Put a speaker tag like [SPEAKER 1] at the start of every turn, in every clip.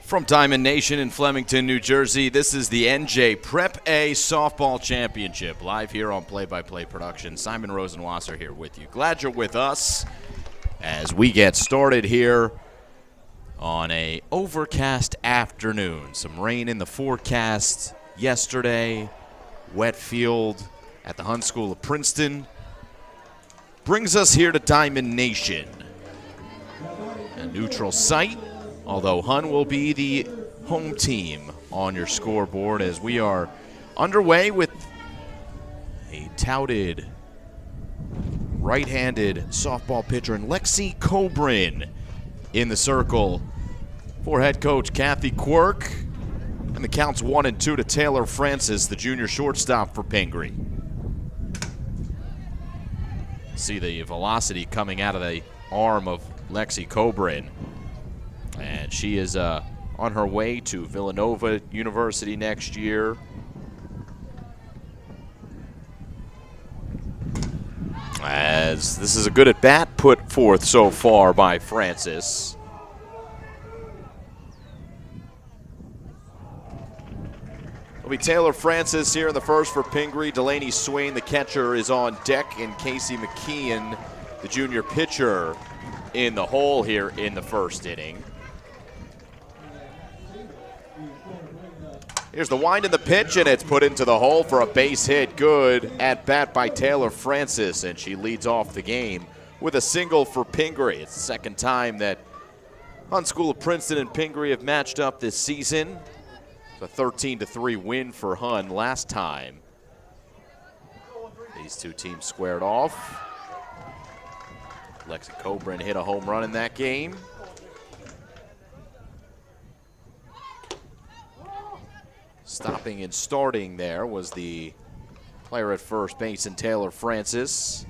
[SPEAKER 1] From Diamond Nation in Flemington, New Jersey, this is the NJ Prep A Softball Championship, live here on Play-by-Play Production. Simon Rosenwasser here with you. Glad you're with us as we get started here on a overcast afternoon. Some rain in the forecast yesterday, wet field at the Hun School of Princeton. Brings us here to Diamond Nation, a neutral site. Although Hun will be the home team on your scoreboard as we are underway with a touted right-handed softball pitcher in Lexi Cobrin in the circle for head coach Kathy Quirk. And the count's 1-2 to Taylor Francis, the junior shortstop for Pingry. See the velocity coming out of the arm of Lexi Cobrin. And she is on her way to Villanova University next year. As this is a good at-bat put forth so far by Francis. It'll be Taylor Francis here in the first for Pingry. Delaney Swain, the catcher, is on deck, and Casey McKeon, the junior pitcher, in the hole here in the first inning. Here's the wind in the pitch, and it's put into the hole for a base hit. Good at bat by Taylor Francis, and she leads off the game with a single for Pingry. It's the second time that Hun School of Princeton and Pingry have matched up this season. It's a 13-3 win for Hun last time. These two teams squared off. Lexi Cobrin hit a home run in that game. Stopping and starting there was the player at first base in Taylor Francis.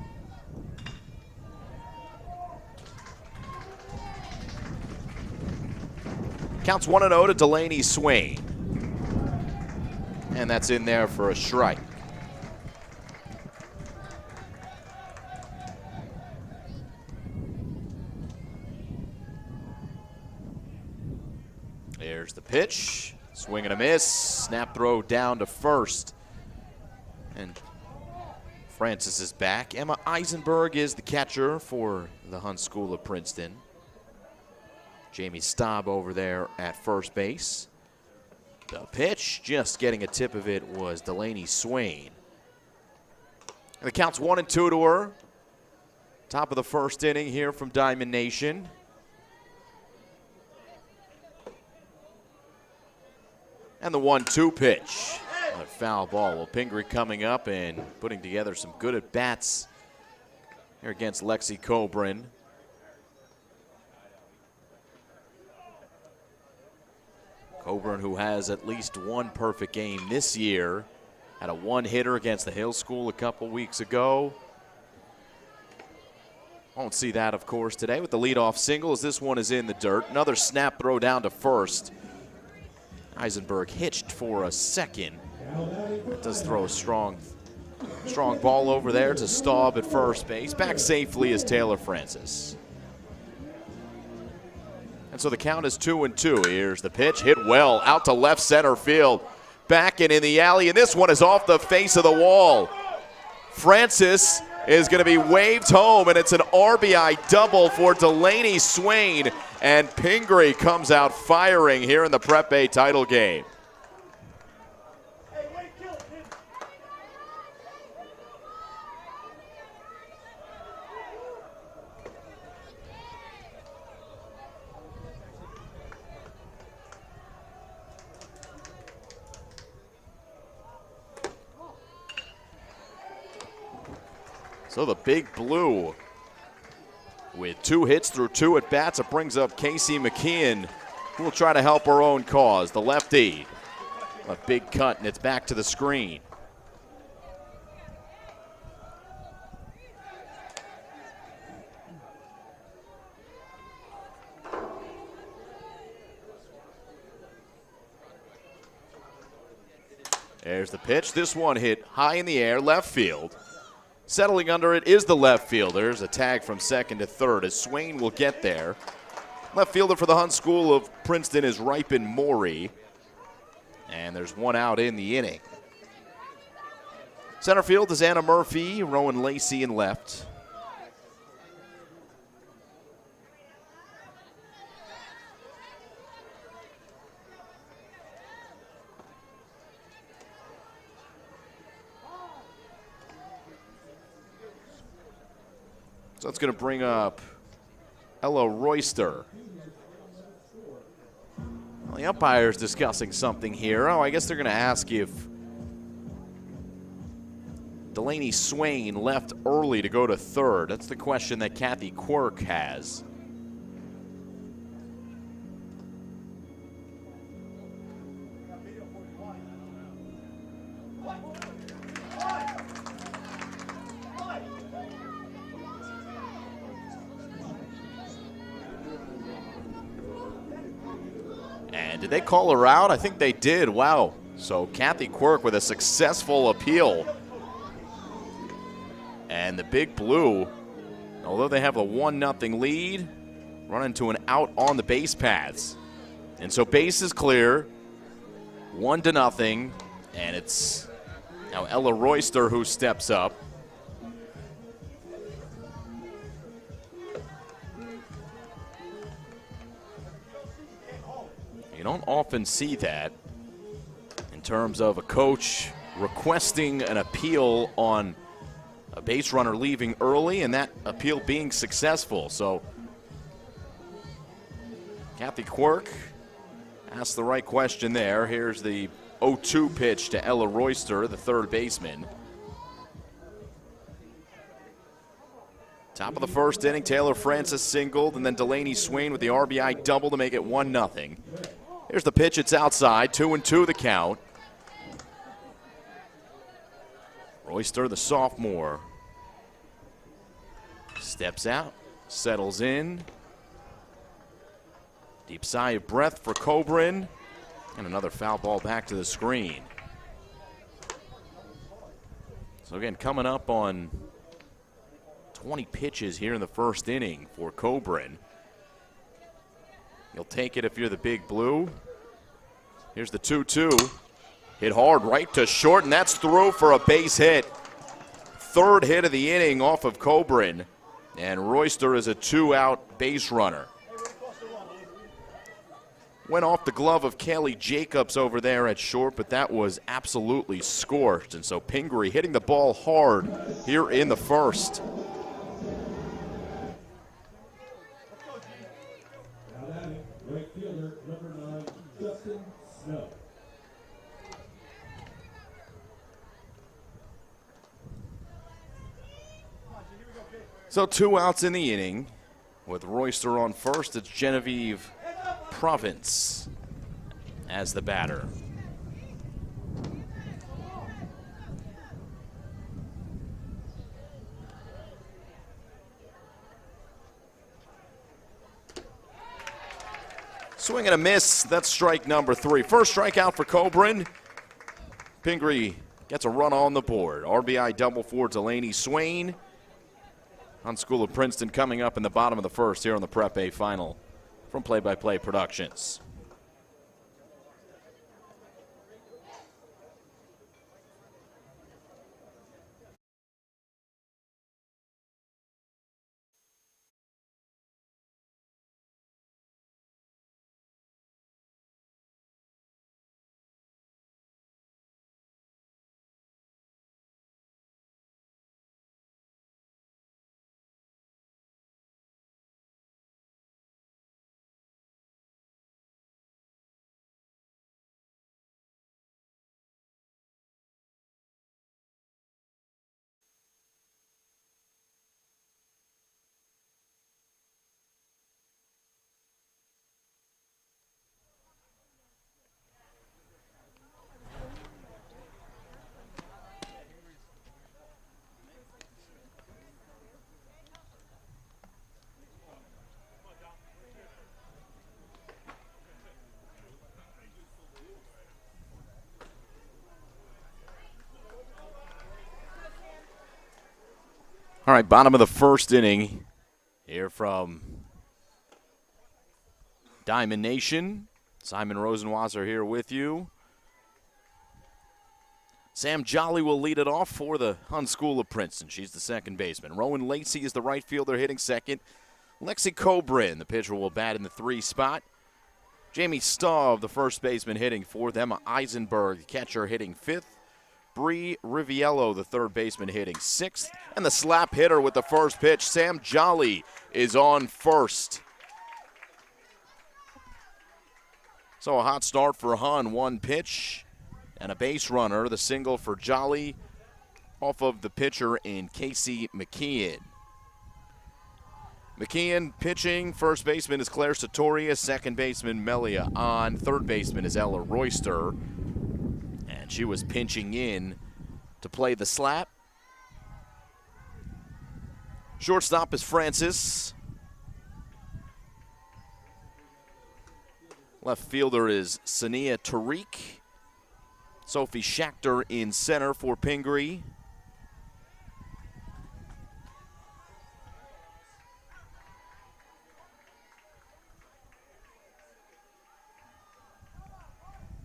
[SPEAKER 1] Counts 1-0 to Delaney Swain. And that's in there for a strike. There's the pitch. Swing and a miss. Snap throw down to first. And Francis is back. Emma Eisenberg is the catcher for the Hun School of Princeton. Jamie Staub over there at first base. The pitch, just getting a tip of it, was Delaney Swain. And the count's 1-2 to her. Top of the first inning here from Diamond Nation. And the 1-2 pitch. A foul ball. Well, Pingry coming up and putting together some good at-bats here against Lexi Cobrin. Cobrin, who has at least one perfect game this year, had a one-hitter against the Hill School a couple weeks ago. Won't see that, of course, today with the leadoff single as this one is in the dirt. Another snap throw down to first. Eisenberg hitched for a second. That does throw a strong ball over there to Staub at first base. Back safely is Taylor Francis. And so the count is 2-2. Here's the pitch, hit well out to left center field. Back and in the alley, and this one is off the face of the wall. Francis is going to be waved home, and it's an RBI double for Delaney Swain. And Pingry comes out firing here in the Prep A title game. So the Big Blue with 2 hits through 2 at-bats. It brings up Casey McKeon, who will try to help her own cause. The lefty, a big cut, and it's back to the screen. There's the pitch. This one hit high in the air, left field. Settling under it is the left fielder. There's a tag from second to third as Swain will get there. Left fielder for the Hunt School of Princeton is Ripon Morey. And there's one out in the inning. Center field is Anna Murphy, Rowan Lacey in left. So that's going to bring up Ella Royster. Well, the umpire's discussing something here. Oh, I guess they're going to ask if Delaney Swain left early to go to third. That's the question that Kathy Quirk has. And did they call her out? I think they did. Wow. So Kathy Quirk with a successful appeal. And the Big Blue, although they have a 1-0 lead, run into an out on the base paths. And so base is clear, 1-0, and it's now Ella Royster who steps up. You don't often see that in terms of a coach requesting an appeal on a base runner leaving early and that appeal being successful. So Kathy Quirk asked the right question there. Here's the 0-2 pitch to Ella Royster, the third baseman. Top of the first inning, Taylor Francis singled, and then Delaney Swain with the RBI double to make it 1-0. Here's the pitch, it's outside, 2-2 the count. Royster, the sophomore, steps out, settles in. Deep sigh of breath for Coburn, and another foul ball back to the screen. So again, coming up on 20 pitches here in the first inning for Coburn. You'll take it if you're the Big Blue. Here's the 2-2. Hit hard right to short, and that's through for a base hit. Third hit of the inning off of Coburn. And Royster is a 2-out base runner. Went off the glove of Kaylee Jacobs over there at short, but that was absolutely scorched. And so Pingry hitting the ball hard here in the first.
[SPEAKER 2] Right fielder, number 9, Justin Snow.
[SPEAKER 1] So 2 outs in the inning. With Royster on first, it's Genevieve Province as the batter. Swing and a miss. That's strike number 3. First strikeout for Coburn. Pingry gets a run on the board. RBI double for Delaney Swain. Hunt School of Princeton coming up in the bottom of the first here on the Prep A final from Play by Play Productions. All right, bottom of the first inning here from Diamond Nation, Simon Rosenwasser here with you. Sam Jolly will lead it off for the Hun School of Princeton. She's the second baseman. Rowan Lacey is the right fielder hitting second. Lexi Cobrin, the pitcher, will bat in the 3 spot. Jamie Staub, the first baseman, hitting fourth. Emma Eisenberg, the catcher, hitting fifth. Bree Riviello, the third baseman, hitting sixth. And the slap hitter with the first pitch, Sam Jolly, is on first. So a hot start for Hun, 1 pitch and a base runner, the single for Jolly off of the pitcher in Casey McKeon. McKeon pitching, first baseman is Claire Sartoria, second baseman Melia on, third baseman is Ella Royster, and she was pinching in to play the slap. Shortstop is Francis. Left fielder is Sania Tariq. Sophie Schachter in center for Pingry.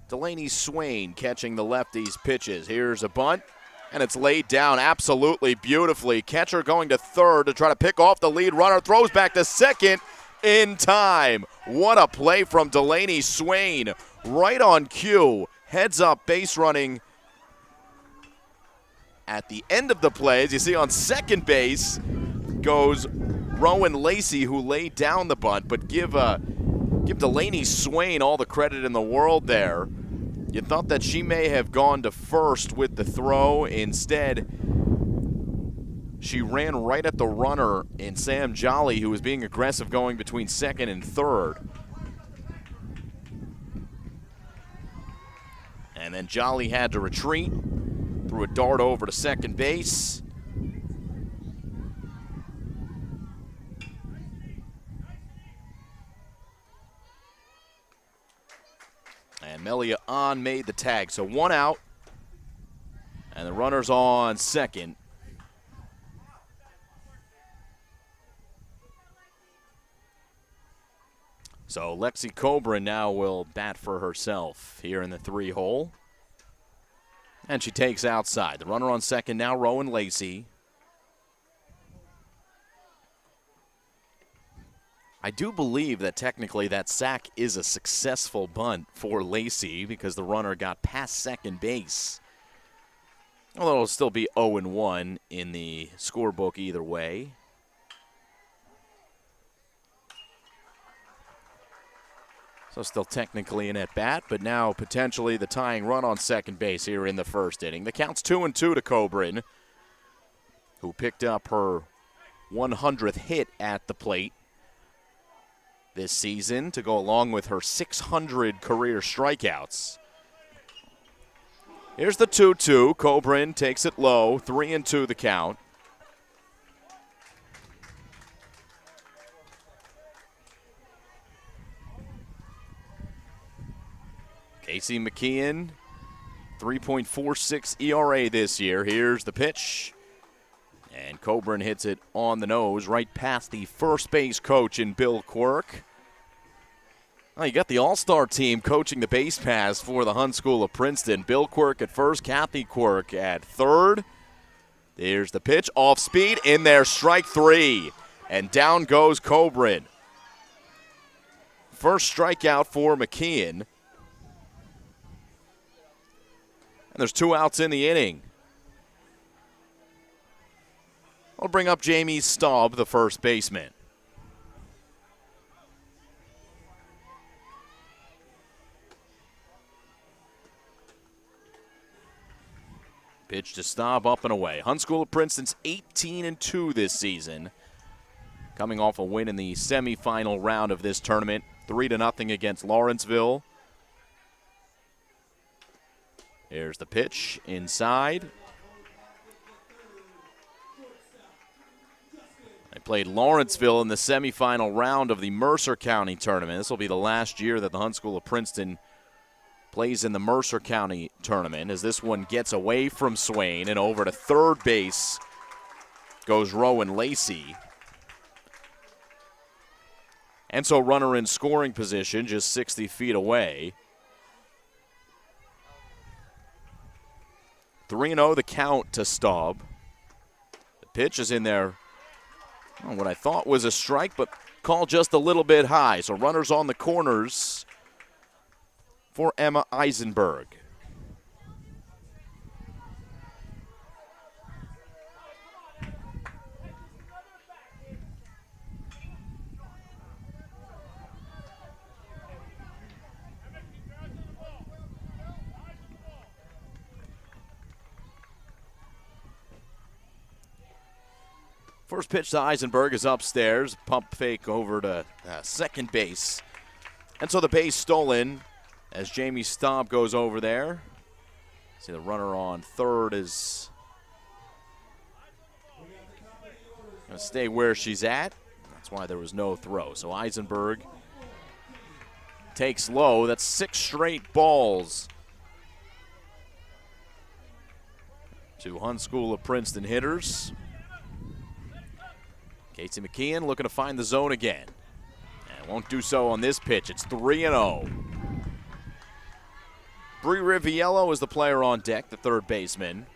[SPEAKER 1] Delaney Swain catching the lefty's pitches. Here's a bunt, and it's laid down absolutely beautifully. Catcher going to third to try to pick off the lead runner. Throws back to second in time. What a play from Delaney Swain. Right on cue. Heads up base running at the end of the play. As you see on second base goes Rowan Lacey, who laid down the bunt, but give Delaney Swain all the credit in the world there. You thought that she may have gone to first with the throw. Instead, she ran right at the runner in Sam Jolly, who was being aggressive going between second and third. And then Jolly had to retreat, threw a dart over to second base. And Melia on made the tag. So 1 out, and the runner's on second. So Lexi Cobra now will bat for herself here in the 3-hole. And she takes outside. The runner on second now, Rowan Lacey. I do believe that technically that sack is a successful bunt for Lacey because the runner got past second base. Although it'll still be 0-1 in the scorebook either way. So still technically an at-bat, but now potentially the tying run on second base here in the first inning. The count's 2-2 to Cobrin, who picked up her 100th hit at the plate this season to go along with her 600 career strikeouts. Here's the 2-2. Cobrin takes it low, 3-2 the count. Casey McKeon, 3.46 ERA this year. Here's the pitch. And Cobrin hits it on the nose right past the first base coach in Bill Quirk. Well, you got the all-star team coaching the base paths for the Hun School of Princeton. Bill Quirk at first, Kathy Quirk at third. There's the pitch, off speed, in there, strike 3. And down goes Cobrin. First strikeout for McKeon. And there's 2 outs in the inning. I'll bring up Jamie Staub, the first baseman. Pitch to Staub, up and away. Hun School of Princeton's 18-2 this season. Coming off a win in the semifinal round of this tournament, 3-0 against Lawrenceville. Here's the pitch inside. They played Lawrenceville in the semifinal round of the Mercer County tournament. This will be the last year that the Hun School of Princeton plays in the Mercer County tournament, as this one gets away from Swain and over to third base goes Rowan Lacey. And so runner in scoring position, just 60 feet away. 3-0 the count to Staub. The pitch is in there. Oh, what I thought was a strike, but called just a little bit high. So runners on the corners for Emma Eisenberg. First pitch to Eisenberg is upstairs. Pump fake over to second base. And so the base stolen as Jamie Staub goes over there. See the runner on third is going to stay where she's at. That's why there was no throw. So Eisenberg takes low. That's 6 straight balls to Hun School of Princeton hitters. Casey McKeon looking to find the zone again. And won't do so on this pitch. It's 3-0. Bree Riviello is the player on deck, the third baseman.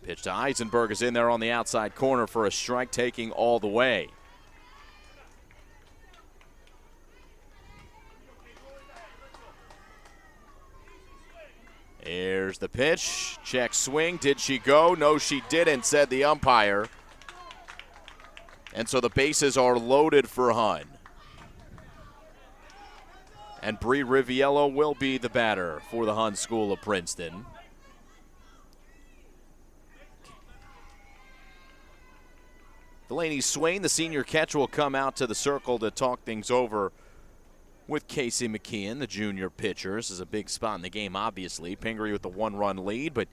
[SPEAKER 1] Pitch to Eisenberg is in there on the outside corner for a strike, taking all the way. Here's the pitch. Check swing. Did she go? No, she didn't, said the umpire. And so the bases are loaded for Hun. And Bree Riviello will be the batter for the Hun School of Princeton. Delaney Swain, the senior catcher, will come out to the circle to talk things over with Casey McKeon, the junior pitcher. This is a big spot in the game, obviously. Pingry with the 1-run lead, but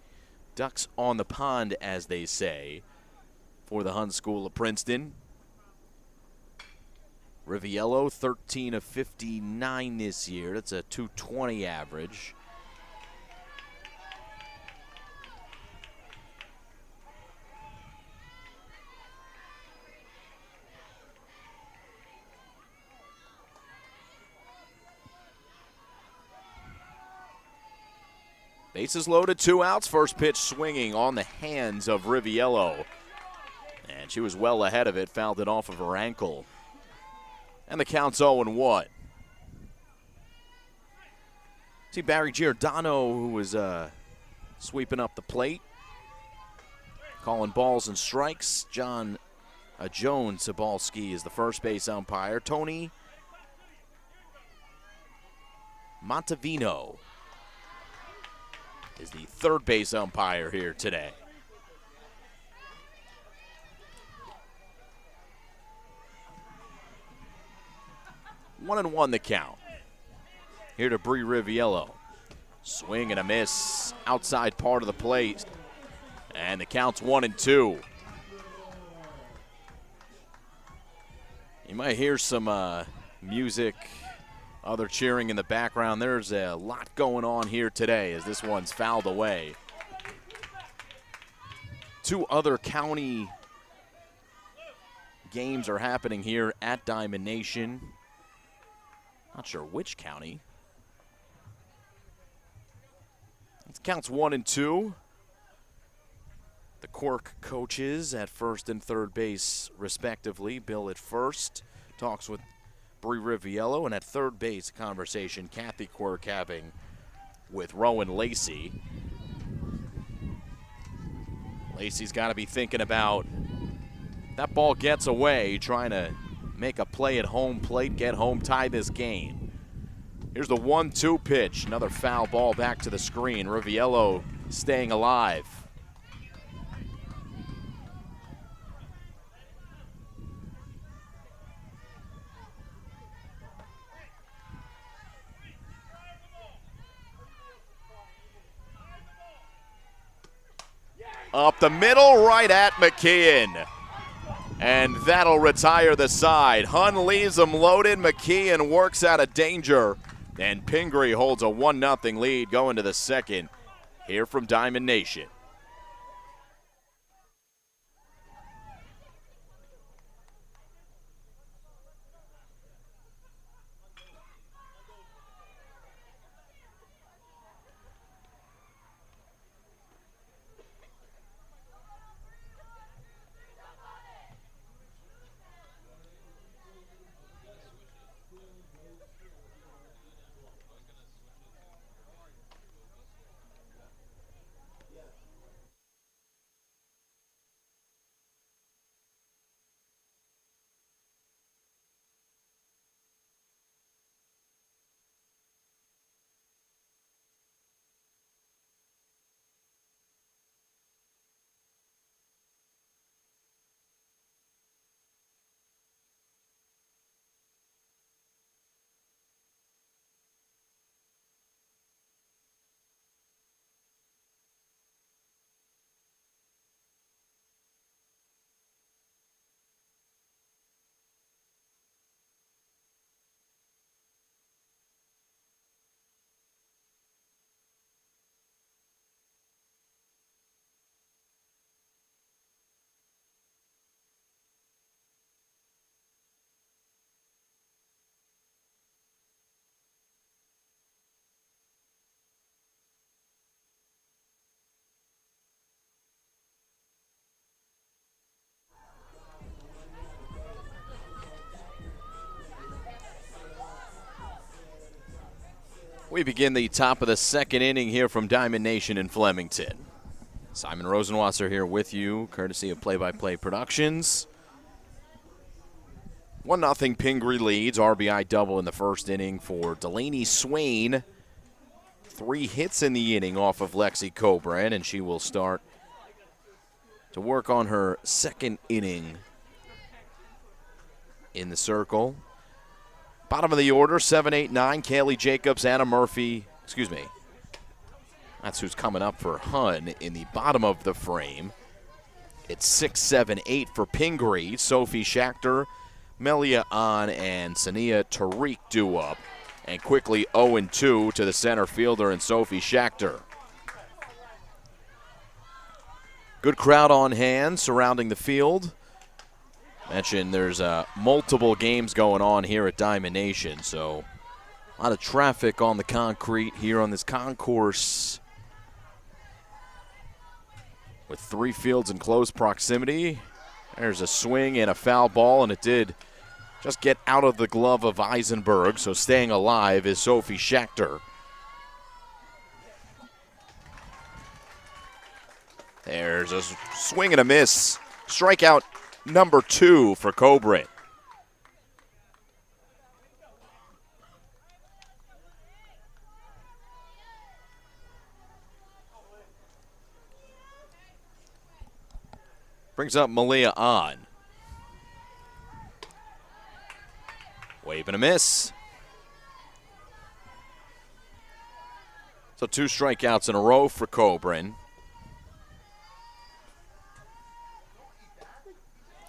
[SPEAKER 1] ducks on the pond, as they say, for the Hun School of Princeton. Riviello, 13 of 59 this year. That's a .220 average. Bases loaded, 2 outs. First pitch swinging on the hands of Riviello. And she was well ahead of it, fouled it off of her ankle. And the count's 0-1. See Barry Giordano, who was sweeping up the plate, calling balls and strikes. Joan Sabalski is the first base umpire. Tony Montevino is the third base umpire here today. One and one the count. Here to Bree Riviello. Swing and a miss outside part of the plate. And the count's 1-2. You might hear some music, other cheering in the background. There's a lot going on here today as this one's fouled away. 2 other county games are happening here at Diamond Nation. Not sure which county. It counts 1-2. The Cork coaches at first and third base, respectively. Bill at first talks with Bree Riviello, and at third base, a conversation Kathy Quirk having with Rowan Lacey. Lacey's got to be thinking about that ball gets away, trying to make a play at home plate, get home, tie this game. Here's the 1-2 pitch. Another foul ball back to the screen. Riviello staying alive. Up the middle, right at McKeon. And that'll retire the side. Hun leaves them loaded. McKeon works out of danger. And Pingry holds a 1-0 lead going to the second here from Diamond Nation. We begin the top of the second inning here from Diamond Nation in Flemington. Simon Rosenwasser here with you, courtesy of Play by Play Productions. 1-0 Pingry leads. RBI double in the first inning for Delaney Swain. 3 hits in the inning off of Lexi Cobran, and she will start to work on her second inning in the circle. Bottom of the order, 7, 8, 9, Kaylee Jacobs, Anna Murphy, that's who's coming up for Hun in the bottom of the frame. It's 6, 7, 8 for Pingry. Sophie Schachter, Melia An, and Sania Tariq do up. And quickly 0-2 to the center fielder and Sophie Schachter. Good crowd on hand surrounding the field. Mentioned there's multiple games going on here at Diamond Nation, so a lot of traffic on the concrete here on this concourse with 3 fields in close proximity. There's a swing and a foul ball, and it did just get out of the glove of Eisenberg, so staying alive is Sophie Schachter. There's a swing and a miss. Strikeout number 2 for Cobran. Brings up Malia An. Wave and a miss. So 2 strikeouts in a row for Cobran.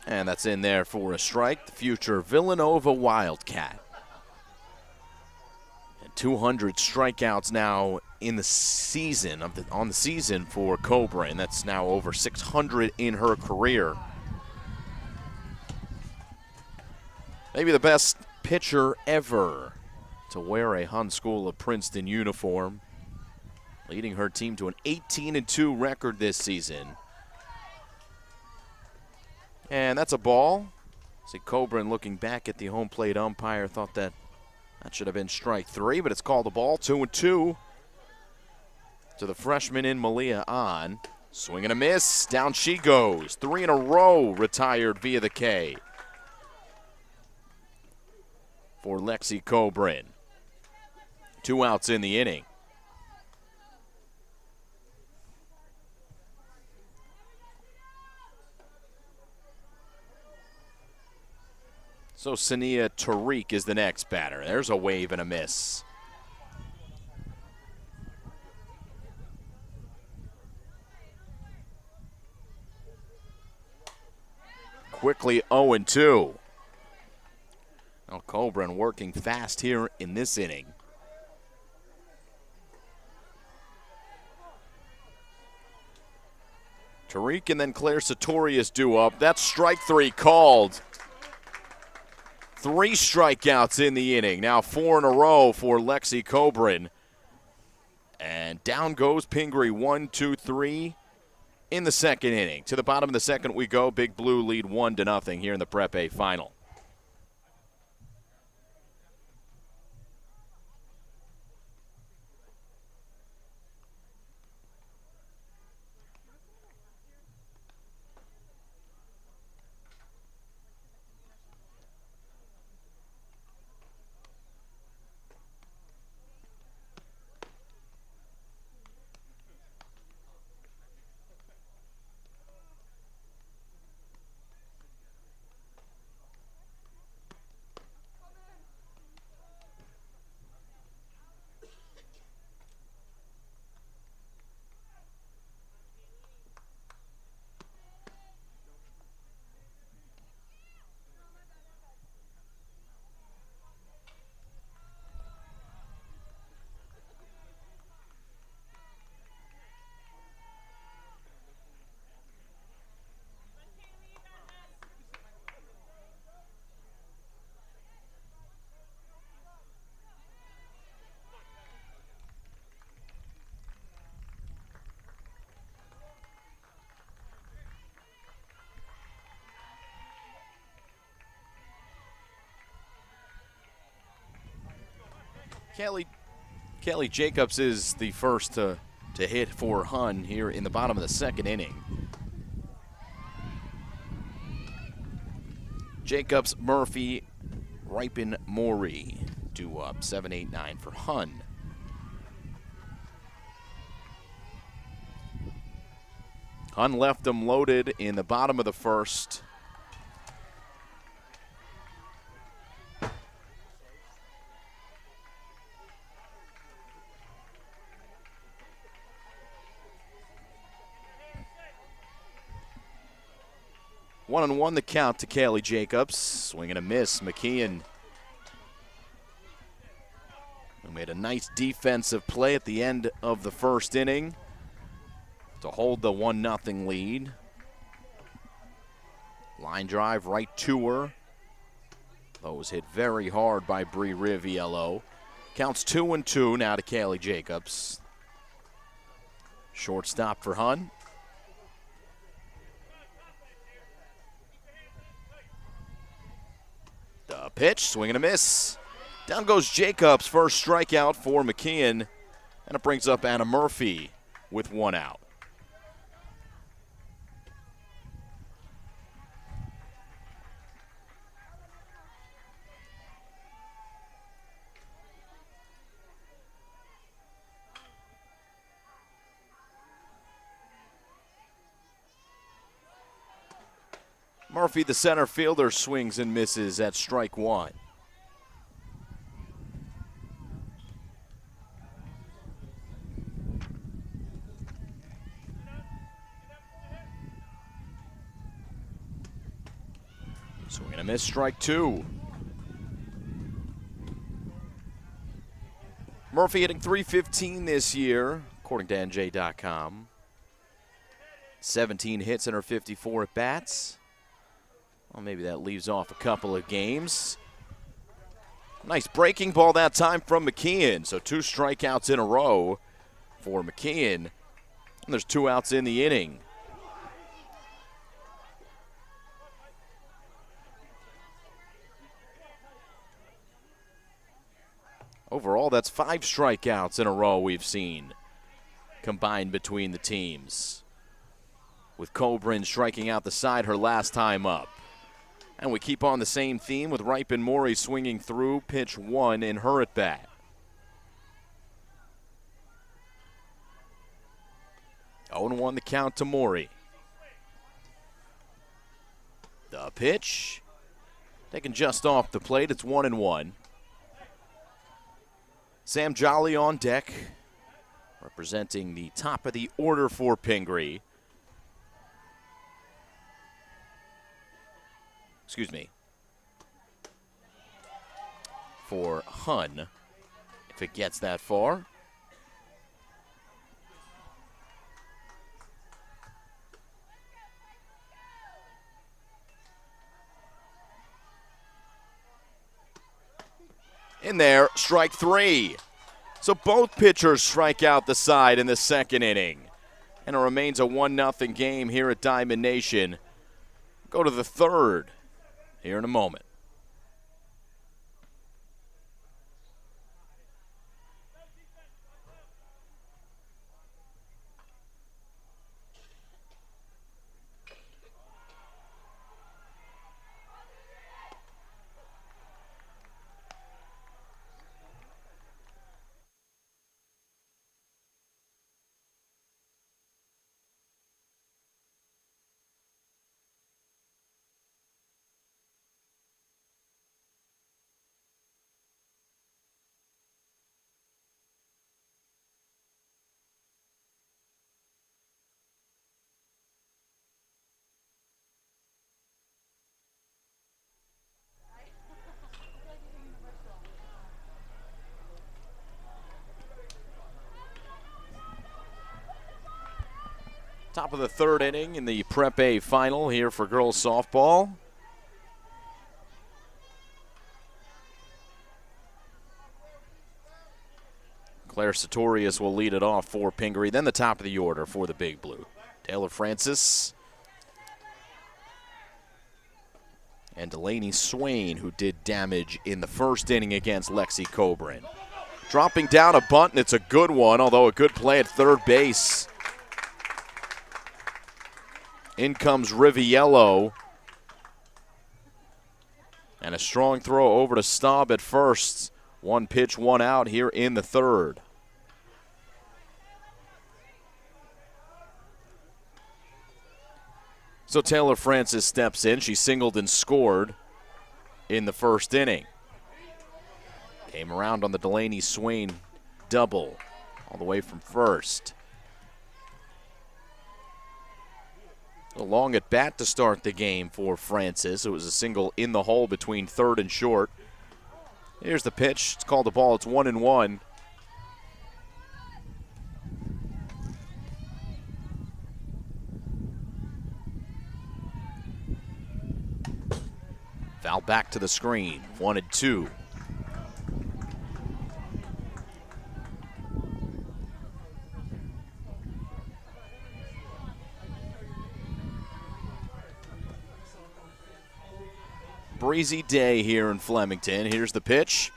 [SPEAKER 1] And that's in there for a strike. The future Villanova Wildcat. And 200 strikeouts now in the season on the season for Cobra, and that's now over 600 in her career. Maybe the best pitcher ever to wear a Hun School of Princeton uniform, leading her team to an 18-2 record this season. And that's a ball. See Cobran looking back at the home plate umpire, thought that should have been strike 3, but it's called a ball. 2-2 to the freshman in Malia An. Swing and a miss. Down she goes. 3 in a row retired via the K for Lexi Cobran. 2 outs in the inning. So Sania Tariq is the next batter. There's a wave and a miss. Quickly 0-2. Now Cobran working fast here in this inning. Tariq and then Claire Sartorius due up. That's strike 3 called. 3 strikeouts in the inning. Now 4 in a row for Lexi Cobran. And down goes Pingry. 1, 2, 3 in the second inning. To the bottom of the second we go. Big Blue lead 1-0 here in the Prep A final. Kelly Jacobs is the first to hit for Hun here in the bottom of the second inning. Jacobs, Murphy, Ripon, Morey due up 7-8-9 for Hun. Hun left them loaded in the bottom of the first. One and one the count to Kelly Jacobs. Swing and a miss. McKeon, who made a nice defensive play at the end of the first inning to hold the 1-0 lead. Line drive right to her. Those hit very hard by Bree Riviello. Counts 2-2 now to Kelly Jacobs. Shortstop for Hun. The pitch, swing and a miss. Down goes Jacobs, first strikeout for McKeon, and it brings up Anna Murphy with one out. Murphy, the center fielder, swings and misses at strike one. Swing and a miss, strike two. Murphy hitting .315 this year, according to NJ.com. 17 hits in her 54 at-bats. Well, maybe that leaves off a couple of games. Nice breaking ball that time from McKeon. So 2 strikeouts in a row for McKeon. And there's 2 outs in the inning. Overall, that's 5 strikeouts in a row we've seen combined between the teams, with Coburn striking out the side her last time up. And we keep on the same theme with Ripon Morey swinging through pitch 1 in her at bat. 0-1 the count to Morey. The pitch, taken just off the plate. It's 1-1. Sam Jolly on deck, representing the top of the order for Pingry. Excuse me, for Hun, if it gets that far. In there, strike 3. So both pitchers strike out the side in the second inning. And it remains a 1-0 game here at Diamond Nation. Go to the third here in a moment. Top of the third inning in the Prep A final here for girls softball. Claire Sartorius will lead it off for Pingry. Then the top of the order for the Big Blue. Taylor Francis and Delaney Swain, who did damage in the first inning against Lexi Coburn. Dropping down a bunt, and it's a good one, although a good play at third base. In comes Riviello. And a strong throw over to Staub at first. One pitch, one out here in the third. So Taylor Francis steps in. She singled and scored in the first inning. Came around on the Delaney Swain double all the way from first. A long at bat to start the game for Francis. It was a single in the hole between third and short. Here's the pitch. It's called a ball. It's 1-1. Foul back to the screen. 1-2. Breezy day here in Flemington. Here's the pitch.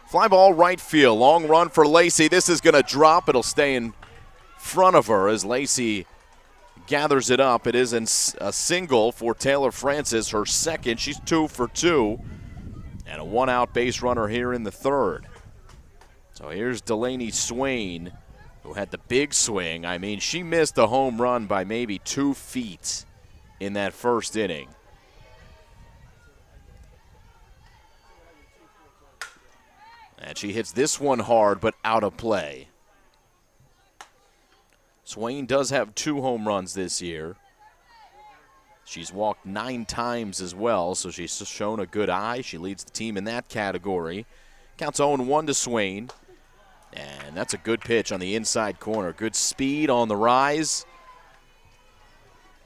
[SPEAKER 1] Fly ball right field. Long run for Lacey. This is going to drop. It'll stay in front of her as Lacey gathers it up. It is a single for Taylor Francis, her second. She's 2 for 2. And a one-out base runner here in the third. So here's Delaney Swain, who had the big swing. I mean, she missed the home run by maybe 2 feet in that first inning. And she hits this one hard, but out of play. Swain does have 2 home runs this year. She's walked 9 times as well, so she's shown a good eye. She leads the team in that category. Counts 0-1 to Swain. And that's a good pitch on the inside corner. Good speed on the rise.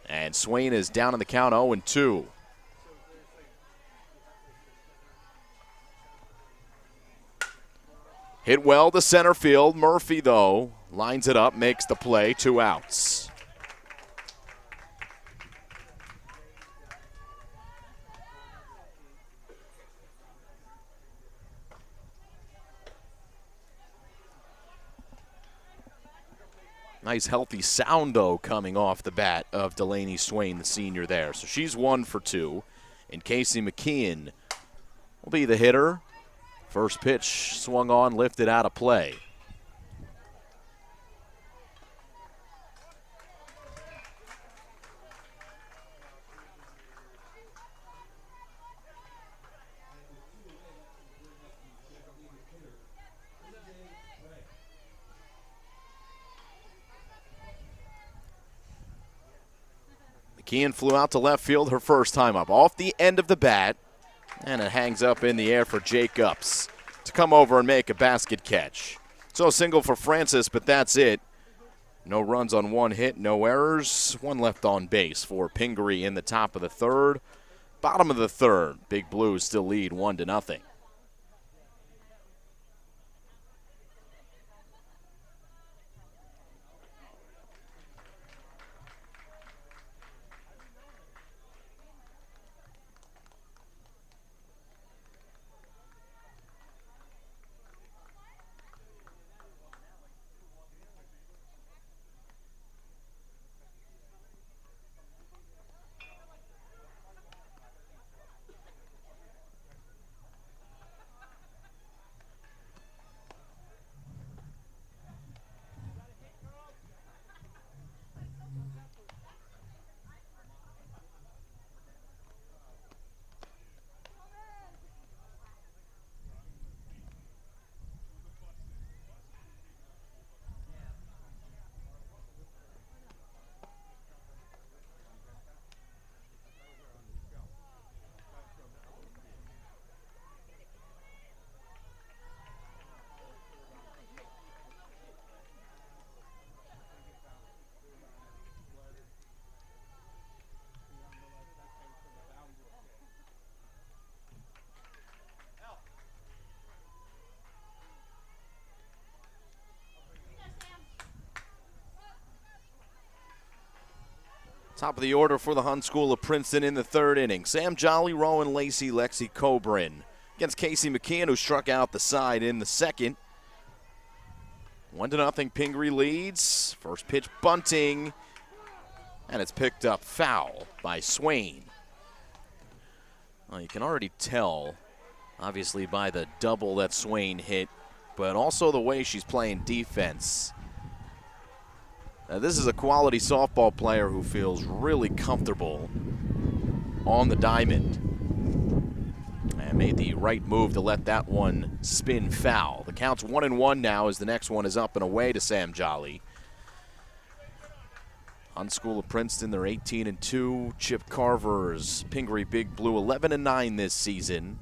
[SPEAKER 1] And Swain is down in the count 0-2. Hit well to center field. Murphy, though, lines it up, makes the play. 2 outs. Nice healthy sound, though, coming off the bat of Delaney Swain, the senior there. So she's 1 for 2. And Casey McKeon will be the hitter. First pitch swung on, lifted out of play. McKeon flew out to left field her first time up. Off the end of the bat. And it hangs up in the air for Jacobs to come over and make a basket catch. So a single for Francis, but that's it. No runs on 1 hit, no errors. 1 left on base for Pingry in the top of the third. Bottom of the third, Big Blues still lead 1-0. Top of the order for the Hun School of Princeton in the third inning. Sam Jolly, Rowan Lacey, Lexi Coburn against Casey McKeon, who struck out the side in the second. 1-0 Pingry leads. First pitch bunting, and it's picked up foul by Swain. Well, you can already tell, obviously, by the double that Swain hit, but also the way she's playing defense. Now, this is a quality softball player who feels really comfortable on the diamond and made the right move to let that one spin foul. The count's 1-1 now as the next one is up and away to Sam Jolly. Hunt School of Princeton, they're 18-2. Chip Carver's Pingry Big Blue 11-9 this season.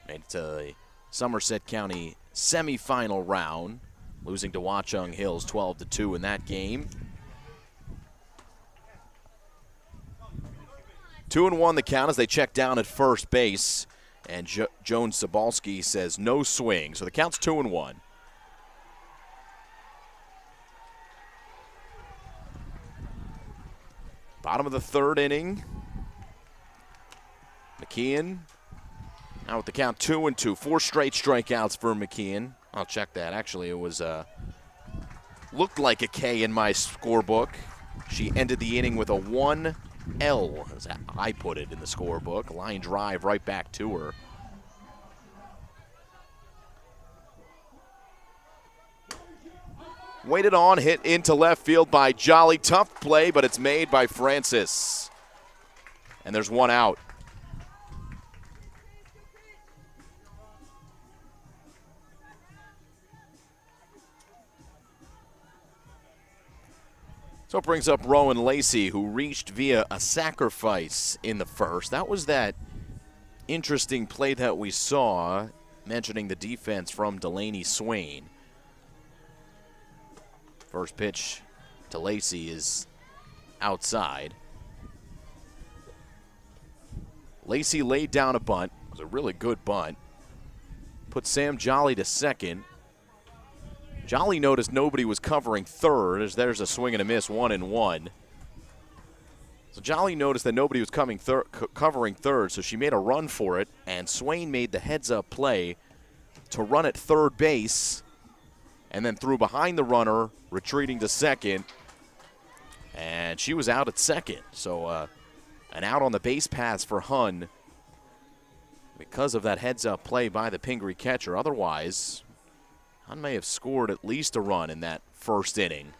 [SPEAKER 1] Made it to the Somerset County semifinal round, losing to Watchung Hills 12-2 in that game. 2-1 the count as they check down at first base, and Joan Sobalski says no swing, so the count's 2-1. Bottom of the third inning. McKeon now with the count 2-2. 4 straight strikeouts for McKeon. I'll check that. Actually, it was looked like a K in my scorebook. She ended the inning with a 1L, as I put it in the scorebook. Line drive right back to her. Waited on, hit into left field by Jolly. Tough play, but it's made by Francis. And there's one out. So it brings up Rowan Lacey, who reached via a sacrifice in the first. That was that interesting play that we saw, mentioning the defense from Delaney Swain. First pitch to Lacey is outside. Lacey laid down a bunt. It was a really good bunt. Put Sam Jolly to second. Jolly noticed nobody was covering third, as there's a swing and a miss, 1-1. So Jolly noticed that nobody was covering third, so she made a run for it, and Swain made the heads-up play to run at third base, and then threw behind the runner, retreating to second, and she was out at second. So an out on the base paths for Hun because of that heads-up play by the Pingry catcher. Otherwise, Hun may have scored at least a run in that first inning.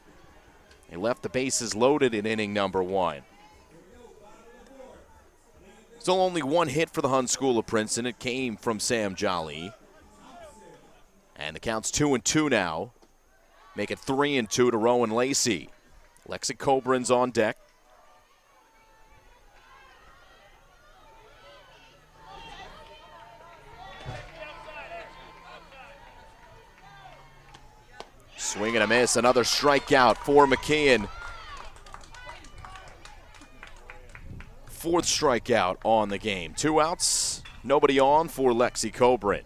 [SPEAKER 1] They left the bases loaded in inning number 1. Still only one hit for the Hun School of Princeton. It came from Sam Jolly. And the count's 2-2 now. Make it 3-2 to Rowan Lacey. Lexi Cobran's on deck. Swing and a miss, another strikeout for McKeon. 4th strikeout on the game. 2 outs, nobody on for Lexi Cobran.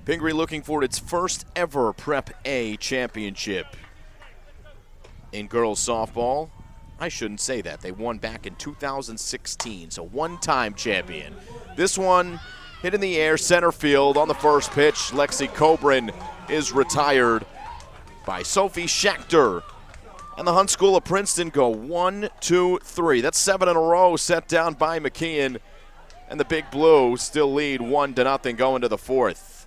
[SPEAKER 1] Pingry looking for its first ever Prep A championship in girls softball. I shouldn't say that. They won back in 2016, so one-time champion. This one hit in the air, center field on the first pitch. Lexi Cobran is retired by Sophie Schachter. And the Hunt School of Princeton go 1, 2, 3. That's 7 in a row set down by McKeon. And the Big Blue still lead 1-0 going to the 4th.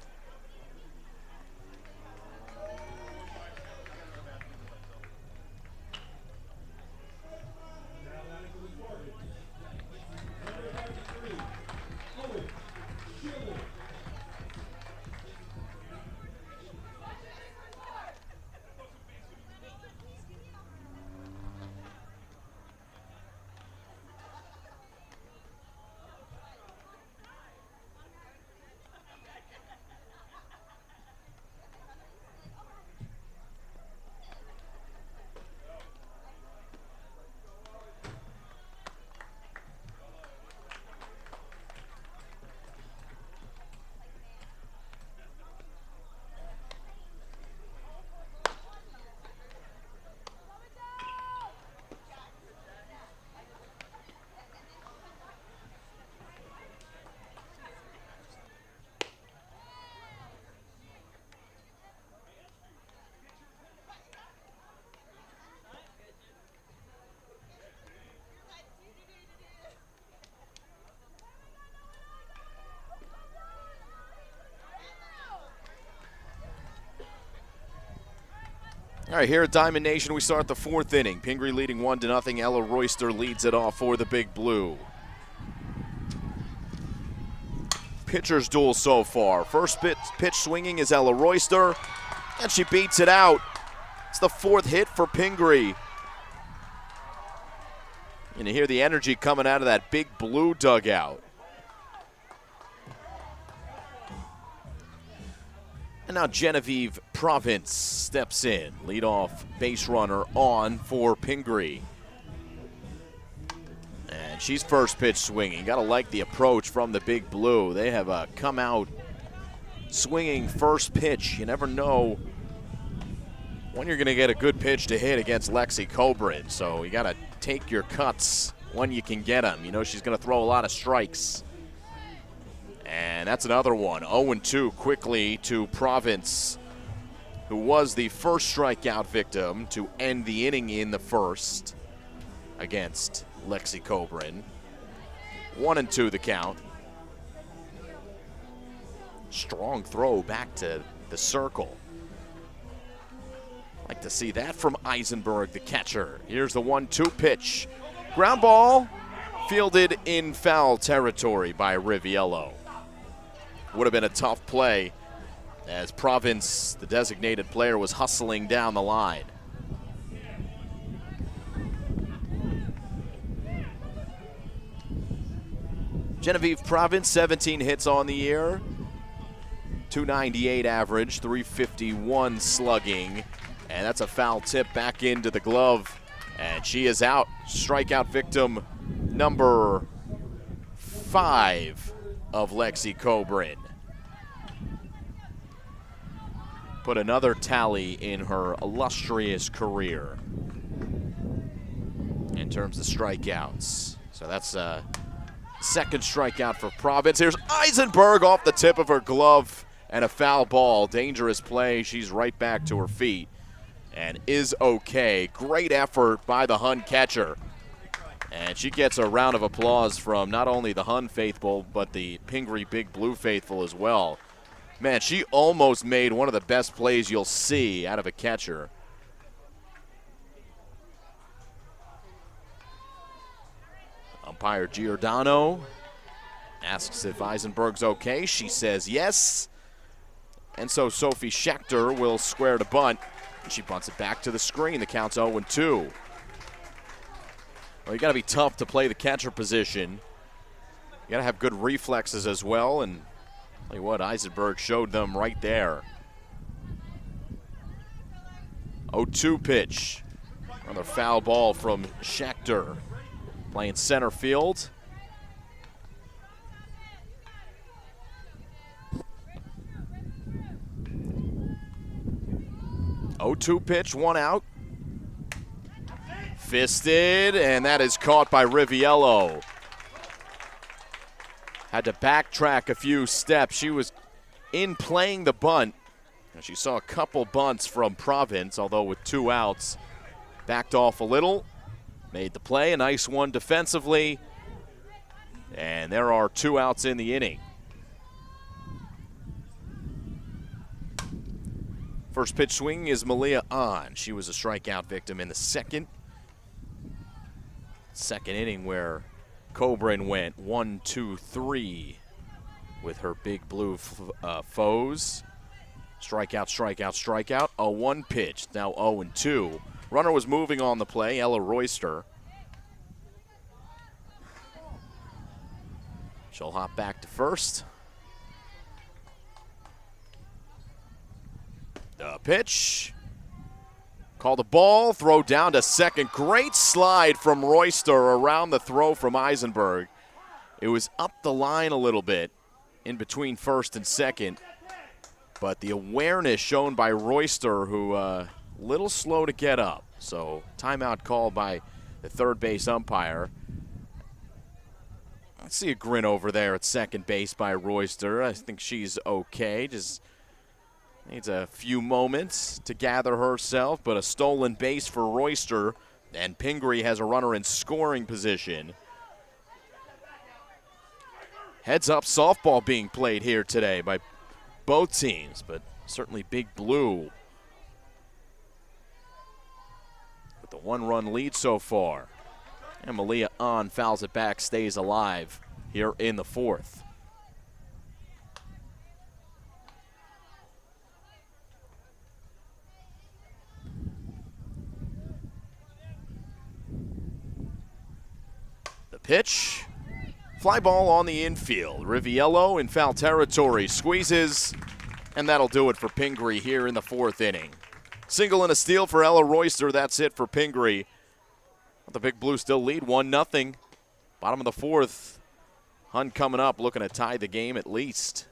[SPEAKER 1] All right, here at Diamond Nation, we start the 4th inning. Pingry leading 1-0. Ella Royster leads it off for the Big Blue. Pitcher's duel so far. First pitch swinging is Ella Royster, and she beats it out. It's the 4th hit for Pingry. And you hear the energy coming out of that Big Blue dugout. And now Genevieve Province steps in. Leadoff base runner on for Pingry. And she's first pitch swinging. Got to like the approach from the Big Blue. They have come out swinging first pitch. You never know when you're going to get a good pitch to hit against Lexi Coburn. So you got to take your cuts when you can get them. You know she's going to throw a lot of strikes. And that's another one. 0-2 quickly to Province, who was the first strikeout victim to end the inning in the first against Lexi Coburn. 1-2 the count. Strong throw back to the circle. Like to see that from Eisenberg, the catcher. Here's the 1-2 pitch. Ground ball fielded in foul territory by Riviello. Would have been a tough play as Province, the designated player, was hustling down the line. Genevieve Province, 17 hits on the year, 298 average, 351 slugging, and that's a foul tip back into the glove, and she is out. Strikeout victim number 5 of Lexi Coburn. Put another tally in her illustrious career in terms of strikeouts. So that's a second strikeout for Province. Here's Eisenberg off the tip of her glove and a foul ball. Dangerous play. She's right back to her feet and is okay. Great effort by the Hun catcher. And she gets a round of applause from not only the Hun faithful, but the Pingry Big Blue faithful as well. Man, she almost made one of the best plays you'll see out of a catcher. Umpire Giordano asks if Eisenberg's okay. She says yes. And so Sophie Schechter will square to bunt. And she bunts it back to the screen. The count's 0-2. Well, you got to be tough to play the catcher position. You got to have good reflexes as well. And tell you what, Eisenberg showed them right there. 0-2 pitch. Another foul ball from Schechter. Playing center field. (0-2) pitch, 1 out. Fisted, and that is caught by Riviello. Had to backtrack a few steps. She was in playing the bunt. She saw a couple bunts from Province, although with 2 outs. Backed off a little, made the play, a nice one defensively. And there are 2 outs in the inning. First pitch swing is Malia on. She was a strikeout victim in the second inning where Coburn went 1, 2, 3 with her Big Blue foes. Strikeout, strikeout, strikeout. A 1 pitch, now 0-2. Runner was moving on the play, Ella Royster. She'll hop back to first. The pitch. Call the ball, throw down to second. Great slide from Royster around the throw from Eisenberg. It was up the line a little bit in between first and second. But the awareness shown by Royster, who a little slow to get up. So timeout called by the third base umpire. I see a grin over there at second base by Royster. I think she's okay. Just needs a few moments to gather herself, but a stolen base for Royster, and Pingry has a runner in scoring position. Heads up softball being played here today by both teams, but certainly Big Blue The 1-run lead so far. And Malia on fouls it back, stays alive here in the 4th. The pitch. Fly ball on the infield. Riviello in foul territory. Squeezes. And that'll do it for Pingry here in the 4th inning. Single and a steal for Ella Royster. That's it for Pingry. The Big Blue still lead 1-0. Bottom of the 4th. Hun coming up looking to tie the game at least.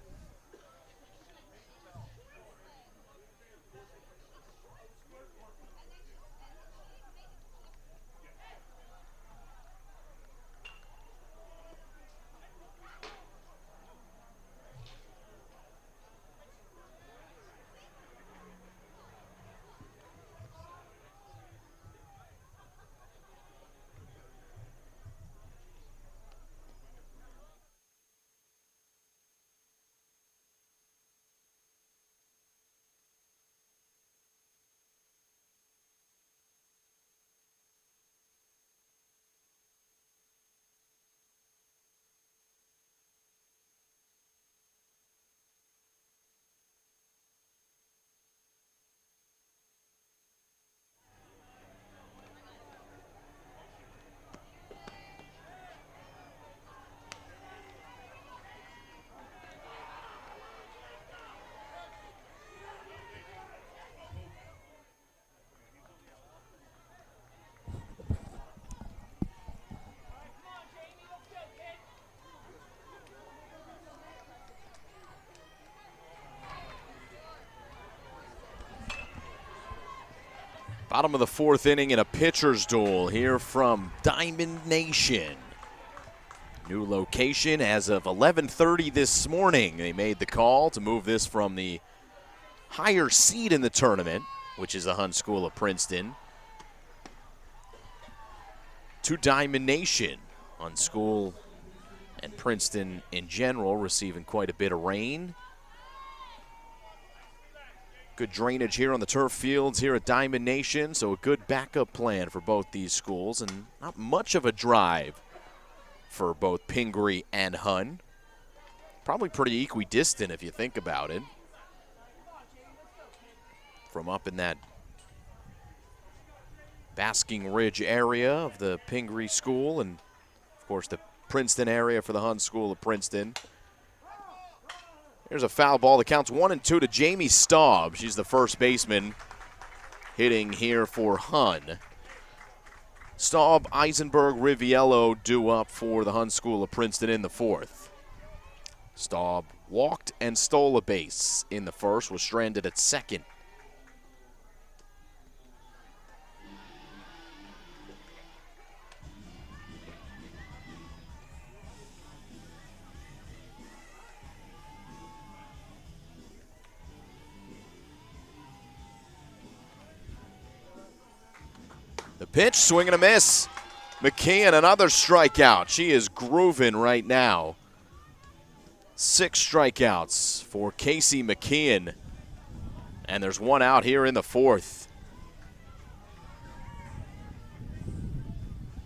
[SPEAKER 1] Bottom of the 4th inning in a pitcher's duel here from Diamond Nation. New location as of 11:30 this morning. They made the call to move this from the higher seed in the tournament, which is the Hun School of Princeton, to Diamond Nation. Hun School and Princeton in general receiving quite a bit of rain. Good drainage here on the turf fields here at Diamond Nation, so a good backup plan for both these schools, and not much of a drive for both Pingry and Hun. Probably pretty equidistant if you think about it. From up in that Basking Ridge area of the Pingry School, and of course the Princeton area for the Hun School of Princeton. Here's a foul ball that counts 1-2 to Jamie Staub. She's the first baseman hitting here for Hun. Staub, Eisenberg, Riviello due up for the Hun School of Princeton in the 4th. Staub walked and stole a base in the 1st, was stranded at 2nd. The pitch, swing and a miss. McKeon, another strikeout. She is grooving right now. 6 strikeouts for Casey McKeon. And there's one out here in the 4th.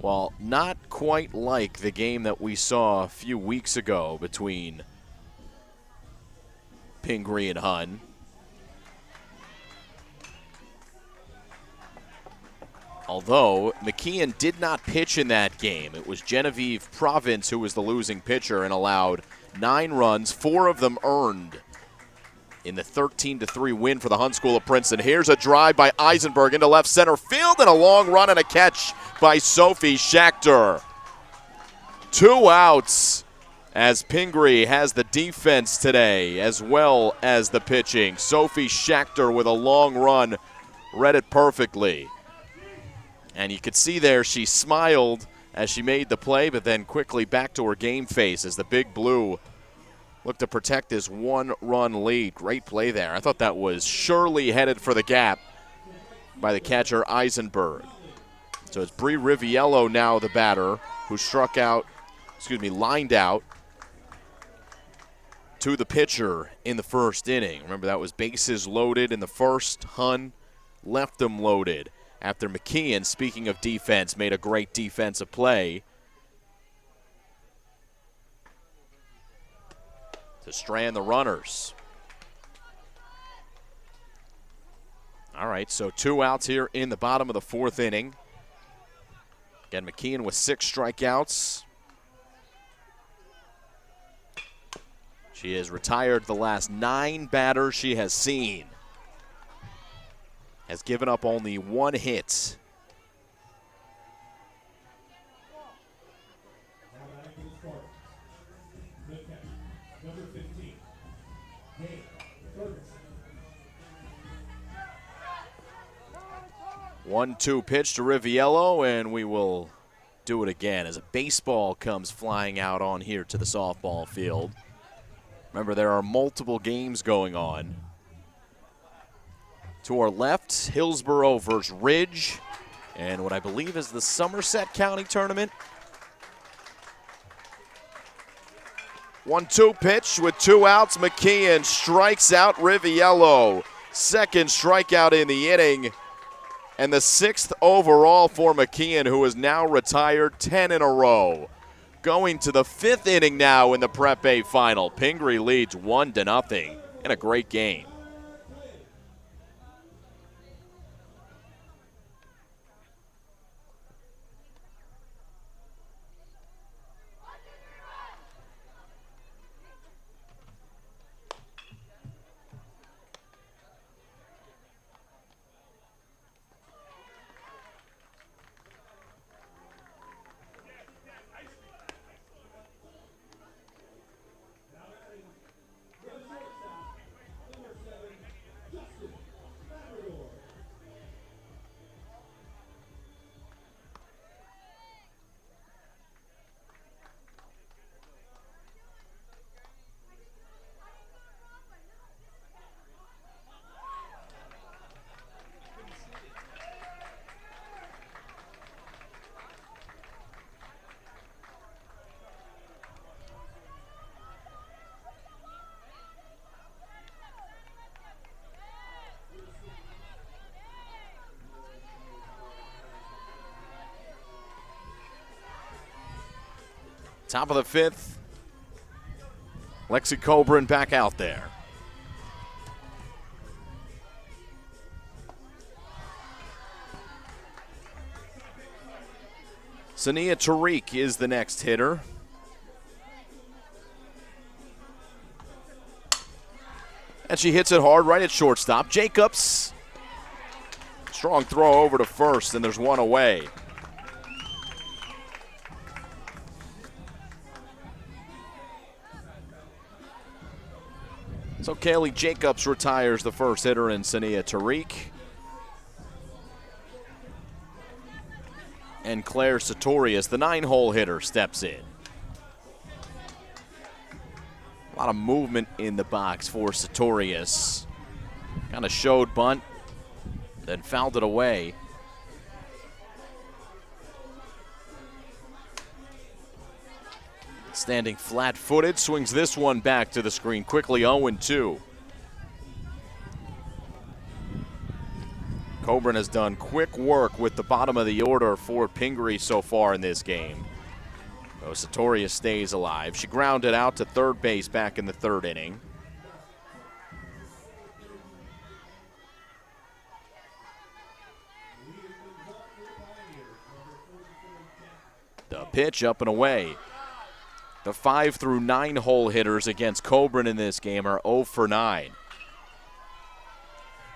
[SPEAKER 1] Well, not quite like the game that we saw a few weeks ago between Pingry and Hun. Although McKeon did not pitch in that game. It was Genevieve Province who was the losing pitcher and allowed 9 runs, 4 of them earned in the 13-3 win for the Hun School of Princeton. Here's a drive by Eisenberg into left center field and a long run and a catch by Sophie Schachter. 2 outs as Pingry has the defense today as well as the pitching. Sophie Schachter with a long run, read it perfectly. And you could see there she smiled as she made the play, but then quickly back to her game face as the Big Blue looked to protect this 1-run lead. Great play there. I thought that was surely headed for the gap by the catcher Eisenberg. So it's Bree Riviello now the batter who lined out to the pitcher in the 1st inning. Remember, that was bases loaded in the 1st. Hun left them loaded after McKeon, speaking of defense, made a great defensive play to strand the runners. All right, so 2 outs here in the bottom of the 4th inning. Again, McKeon with 6 strikeouts. She has retired the last 9 batters she has seen. Has given up only 1 hit.
[SPEAKER 2] Number 15, Game Ferguson.
[SPEAKER 1] 1-2 pitch to Riviello, and we will do it again as a baseball comes flying out on here to the softball field. Remember, there are multiple games going on. To our left, Hillsborough versus Ridge, and what I believe is the Somerset County tournament. 1-2 pitch with 2 outs. McKeon strikes out Riviello. 2nd strikeout in the inning. And the 6th overall for McKeon, who is now retired 10 in a row. Going to the 5th inning now in the Prep A final. Pingry leads 1-0 in a great game. Top of the 5th. Lexi Coburn back out there. Sania Tariq is the next hitter. And she hits it hard right at shortstop. Jacobs. Strong throw over to first, and there's 1 away. So Kaylee Jacobs retires the first hitter in Sania Tariq. And Claire Sartorius, the 9-hole hitter, steps in. A lot of movement in the box for Sartorius. Kind of showed bunt, then fouled it away. Standing flat-footed, swings this one back to the screen quickly. 0-2. Coburn has done quick work with the bottom of the order for Pingry so far in this game. So Sartorius stays alive. She grounded out to third base back in the 3rd inning. The pitch up and away. The 5 through 9 hole hitters against Coburn in this game are 0 for 9.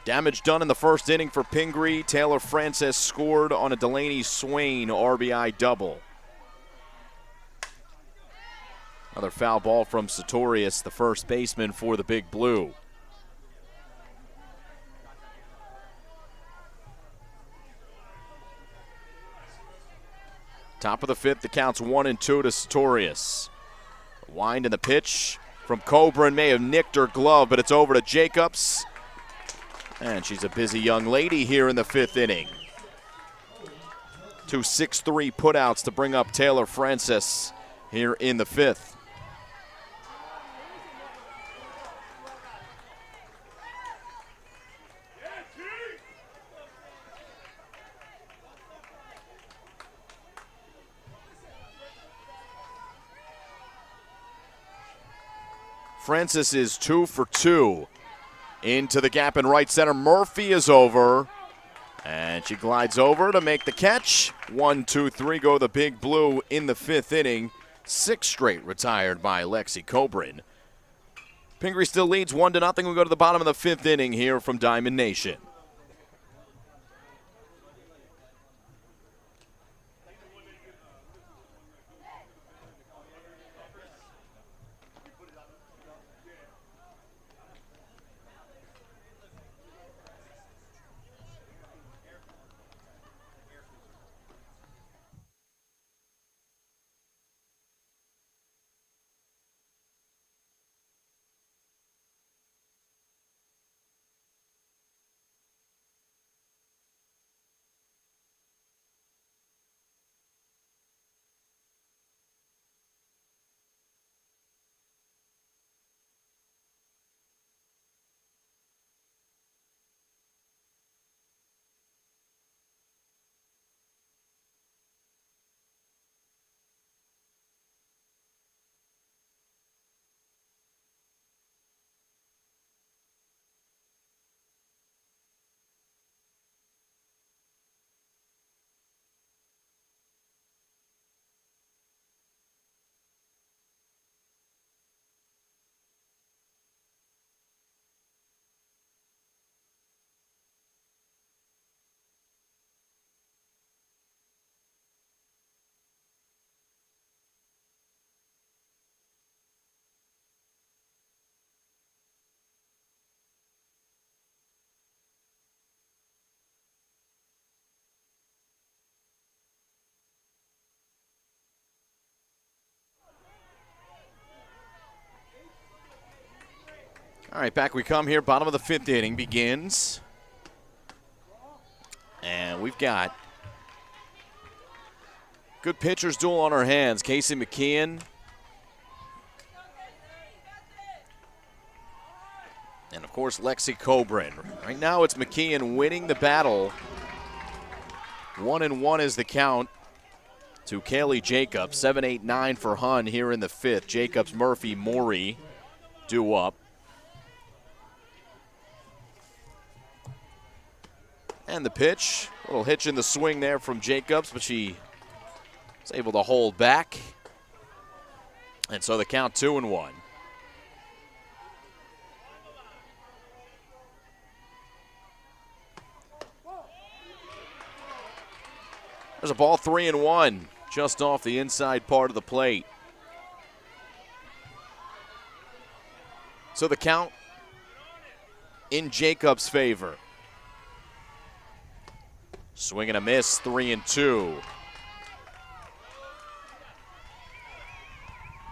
[SPEAKER 1] Damage done in the 1st inning for Pingry. Taylor Francis scored on a Delaney Swain RBI double. Another foul ball from Sartorius, the first baseman for the Big Blue. Top of the 5th, the count's 1-2 to Sartorius. Wind in the pitch from Coburn, may have nicked her glove, but it's over to Jacobs. And she's a busy young lady here in the 5th inning. 2 6-3 putouts to bring up Taylor Francis here in the 5th. Francis is 2 for 2. Into the gap in right center. Murphy is over. And she glides over to make the catch. 1, 2, 3 go the Big Blue in the 5th inning. 6 straight retired by Lexi Cobrin. Pingry still leads 1-0. We go to the bottom of the 5th inning here from Diamond Nation. All right, back we come here. Bottom of the 5th inning begins. And we've got good pitcher's duel on our hands. Casey McKeon. And, of course, Lexi Cobrin. Right now it's McKeon winning the battle. 1-1 is the count to Kaylee Jacobs. 7, 8, 9 for Hun here in the 5th. Jacobs, Murphy, Morey due up. And the pitch, a little hitch in the swing there from Jacobs, but she was able to hold back. And so the count 2-1. There's a ball 3-1, just off the inside part of the plate. So the count in Jacobs' favor. Swing and a miss, 3-2.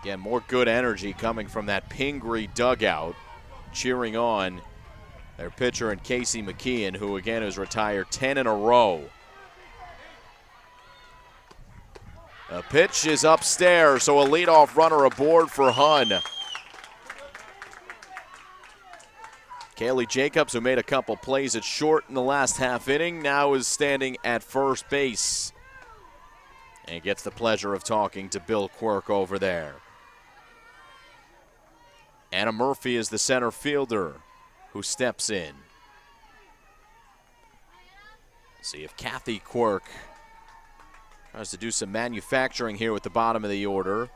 [SPEAKER 1] Again, more good energy coming from that Pingry dugout, cheering on their pitcher and Casey McKeon, who again has retired 10 in a row. A pitch is upstairs, so a leadoff runner aboard for Hun. Kaylee Jacobs, who made a couple plays at short in the last half inning, now is standing at first base and gets the pleasure of talking to Bill Quirk over there. Anna Murphy is the center fielder who steps in. See if Kathy Quirk tries to do some manufacturing here with the bottom of the order.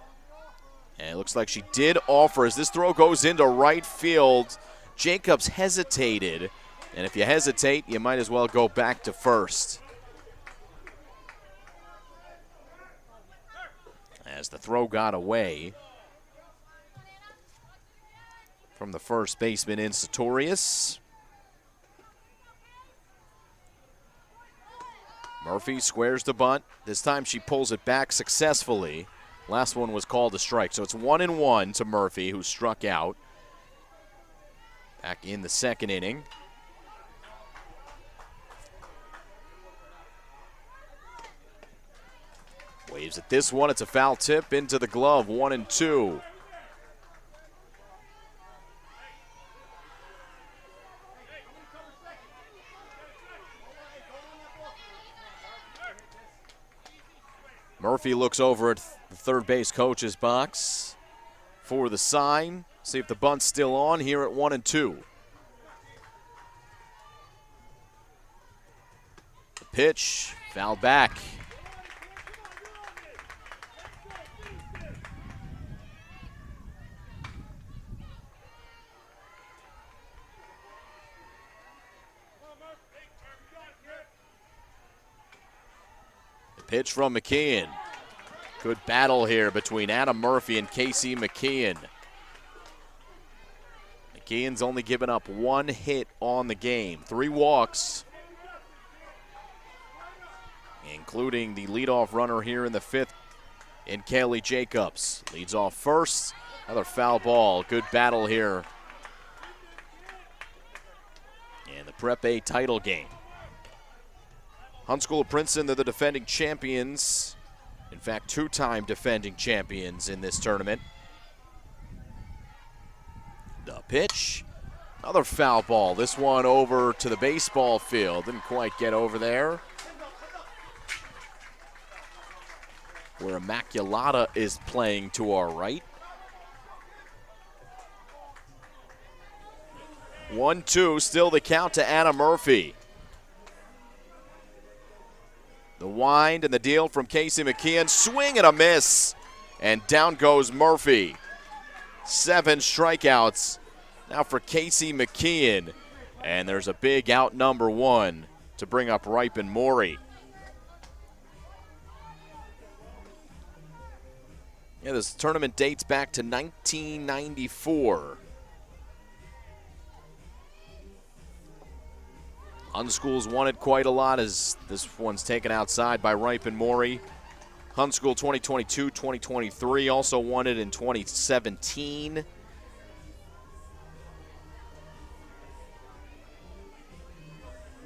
[SPEAKER 1] And it looks like she did offer as this throw goes into right field. Jacobs hesitated, and if you hesitate, you might as well go back to first. As the throw got away from the first baseman in Sartorius. Murphy squares the bunt. This time she pulls it back successfully. Last one was called a strike, so it's 1-1 to Murphy, who struck out back in the 2nd inning. Waves at this one. It's a foul tip into the glove. 1-2. Murphy looks over at the third base coach's box for the sign. See if the bunt's still on here at 1-2. The pitch, fouled back. The pitch from McKeon. Good battle here between Adam Murphy and Casey McKeon. McKeon's only given up 1 hit on the game, 3 walks, including the leadoff runner here in the 5th in Kaylee Jacobs. Leads off first, another foul ball. Good battle here in the Prep A title game. Hunt School of Princeton, they're the defending champions. In fact, 2-time defending champions in this tournament. The pitch, another foul ball. This one over to the baseball field. Didn't quite get over there. Where Immaculata is playing to our right. 1-2, still the count to Anna Murphy. The wind and the deal from Casey McKeon. Swing and a miss. And down goes Murphy. 7 strikeouts now for Casey McKeon. And there's a big out number 1 to bring up Ripon Morey. Yeah, this tournament dates back to 1994. Hunt School's won it quite a lot as this one's taken outside by Ripon Morey. Hunt School 2022, 2023, also won it in 2017.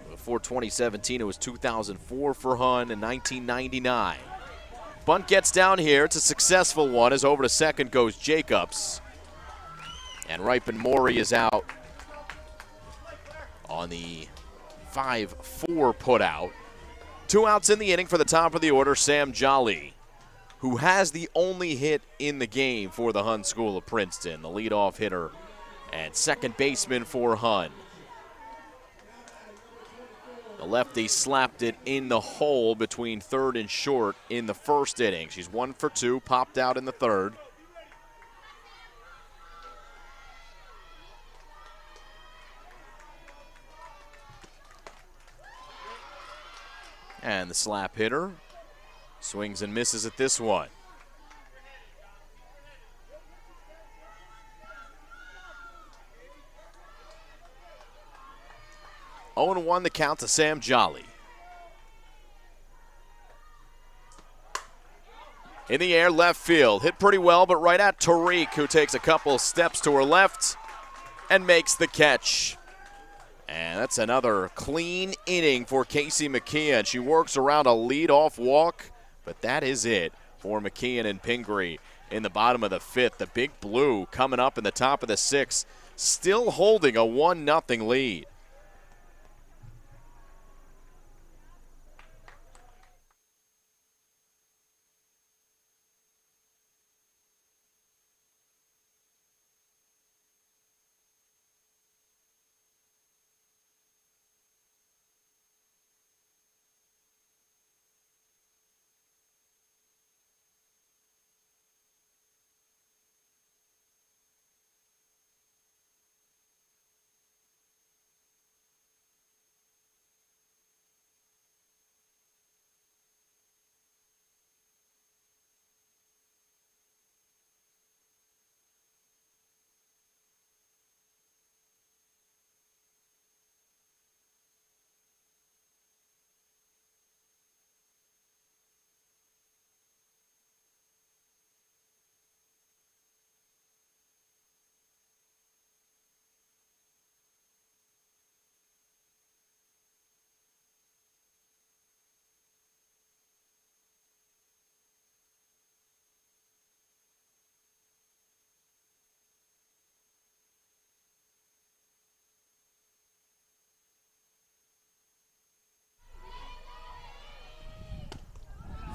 [SPEAKER 1] Before 2017, it was 2004 for Hunt and 1999. Bunt gets down here. It's a successful one as over to second goes Jacobs. And Ripon Morey is out on the 5-4 putout. 2 outs in the inning for the top of the order, Sam Jolly, who has the only hit in the game for the Hunt School of Princeton, the leadoff hitter and second baseman for Hunt. The lefty slapped it in the hole between third and short in the first inning. She's 1 for 2, popped out in the third. And the slap hitter swings and misses at this one. Oh, 0-1 the count to Sam Jolly. In the air, left field. Hit pretty well, but right at Tariq, who takes a couple steps to her left and makes the catch. And that's another clean inning for Casey McKeon. She works around a leadoff walk, but that is it for McKeon and Pingry in the bottom of the 5th. The Big Blue coming up in the top of the 6th, still holding a 1-0 lead.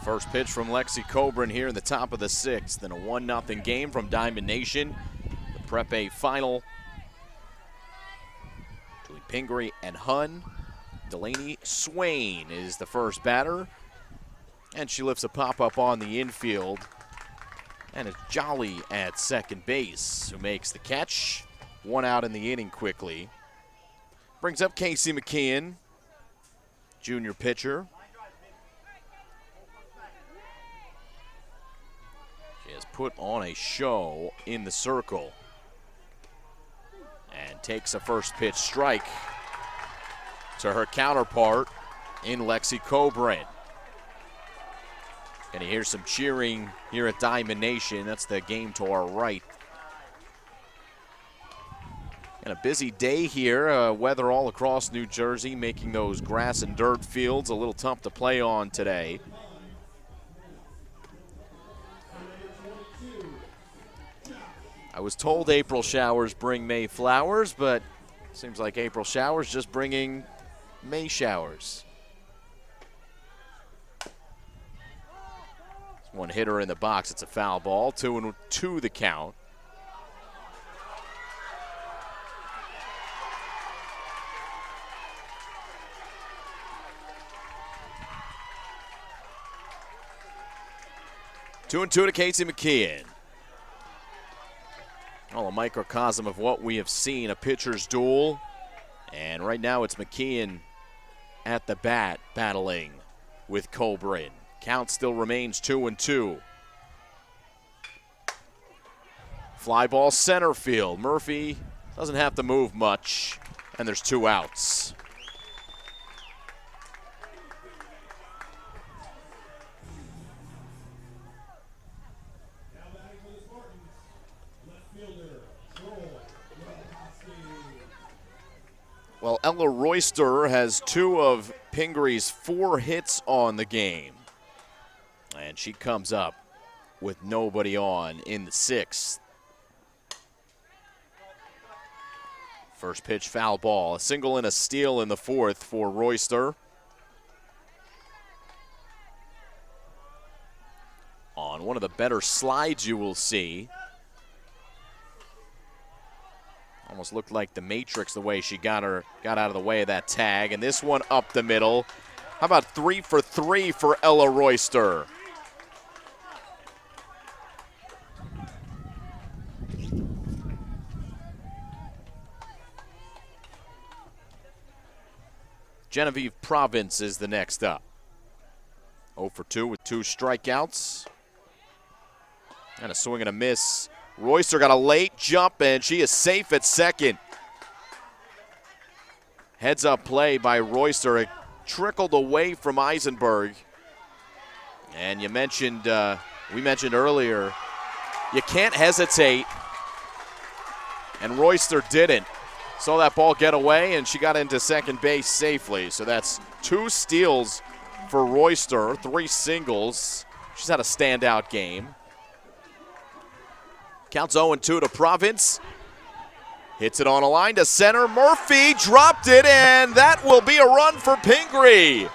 [SPEAKER 1] First pitch from Lexi Coburn here in the top of the 6th, and a 1-0 game from Diamond Nation. The Prep A final between Pingry and Hun. Delaney Swain is the first batter, and she lifts a pop-up on the infield. And it's Jolly at second base who makes the catch. One out in the inning quickly. Brings up Casey McKeon, junior pitcher. She has put on a show in the circle and takes a first pitch strike to her counterpart in Lexi Cobran. And you hear some cheering here at Diamond Nation. That's the game to our right. And a busy day here. Weather all across New Jersey, making those grass and dirt fields a little tough to play on today. I was told April showers bring May flowers, but seems like April showers just bringing May showers. One hitter in the box. It's a foul ball. 2-2 the count. Two to Casey McKeon. All a microcosm of what we have seen, a pitcher's duel. And right now it's McKeon at the bat battling with Cobran. Count still remains 2-2. Fly ball center field. Murphy doesn't have to move much, and there's 2 outs. Well, Ella Royster has 2 of Pingry's 4 hits on the game. And she comes up with nobody on in the 6th. First pitch, foul ball. A single and a steal in the 4th for Royster. On one of the better slides you will see. Almost looked like the Matrix the way she got out of the way of that tag. And this one up the middle. How about 3 for 3 for Ella Royster? Genevieve Province is the next up. 0 for 2 with 2 strikeouts. And a swing and a miss. Royster got a late jump, and she is safe at second. Heads up play by Royster. It trickled away from Eisenberg. And we mentioned earlier, you can't hesitate. And Royster didn't. Saw that ball get away, and she got into second base safely. So that's 2 steals for Royster, 3 singles. She's had a standout game. Counts 0-2 to Province. Hits it on a line to center. Murphy dropped it, and that will be a run for Pingry.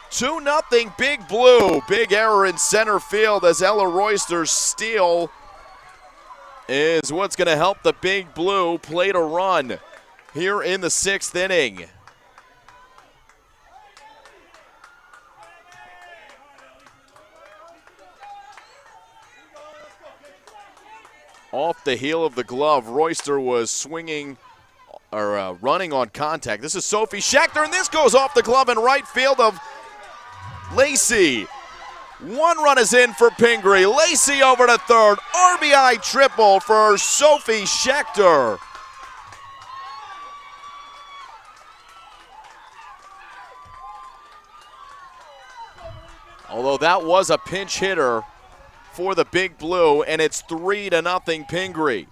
[SPEAKER 1] 2-0 Big Blue. Big error in center field as Ella Royster's steal is what's going to help the Big Blue play to run here in the 6th inning. Off the heel of the glove, Royster was swinging or running on contact. This is Sophie Schechter, and this goes off the glove in right field of Lacey. 1 run is in for Pingry. Lacey over to third. RBI triple for Sophie Schechter. Although that was a pinch hitter for the Big Blue, and it's 3-0 Pingry.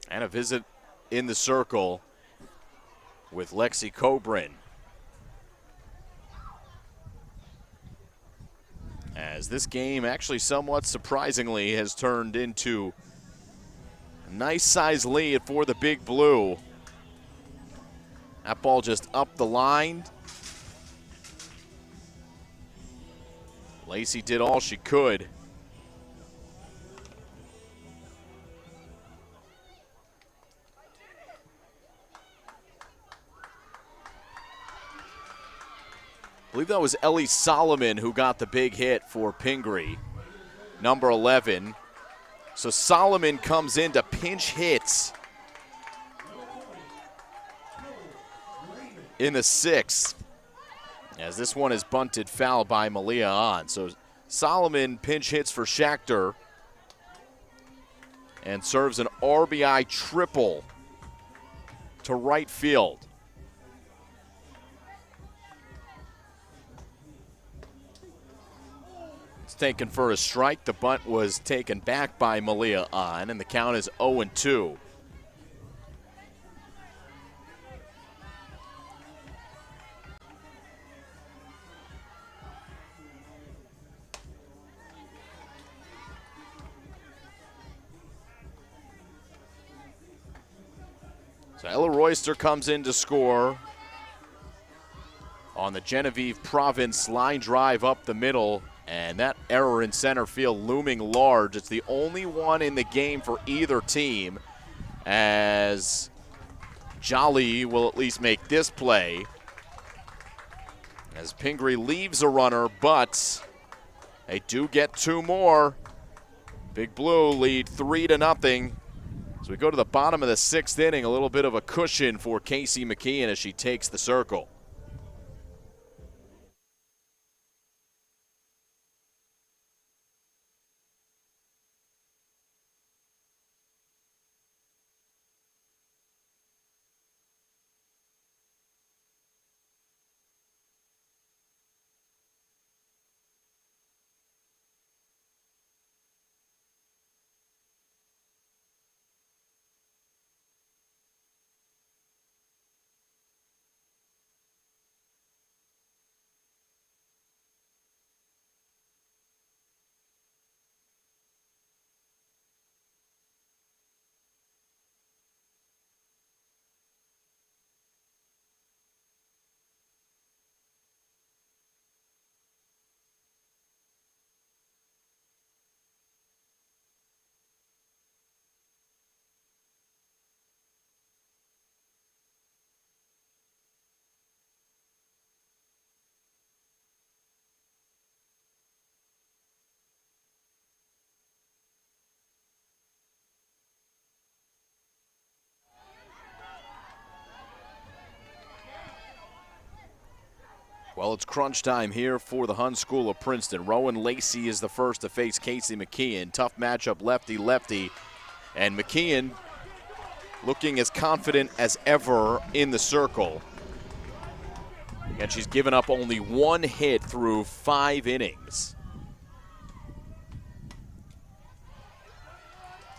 [SPEAKER 1] And a visit in the circle with Lexi Cobran. As this game actually somewhat surprisingly has turned into a nice size lead for the Big Blue. That ball just up the line. Lacey did all she could. I believe that was Ellie Solomon who got the big hit for Pingry, number 11. So Solomon comes in to pinch hits in the 6th, as this one is bunted foul by Malia on. So Solomon pinch hits for Schachter and serves an RBI triple to right field. It's taken for a strike. The bunt was taken back by Malia on, and the count is 0-2. So Ella Royster comes in to score on the Genevieve Province line drive up the middle, and that error in center field looming large. It's the only one in the game for either team, as Jolly will at least make this play as Pingry leaves a runner, but they do get 2 more. Big Blue lead 3-0. As we go to the bottom of the 6th inning, a little bit of a cushion for Casey McKeon as she takes the circle. Well, it's crunch time here for the Hun School of Princeton. Rowan Lacey is the first to face Casey McKeon. Tough matchup, lefty-lefty. And McKeon looking as confident as ever in the circle. And she's given up only 1 hit through 5 innings.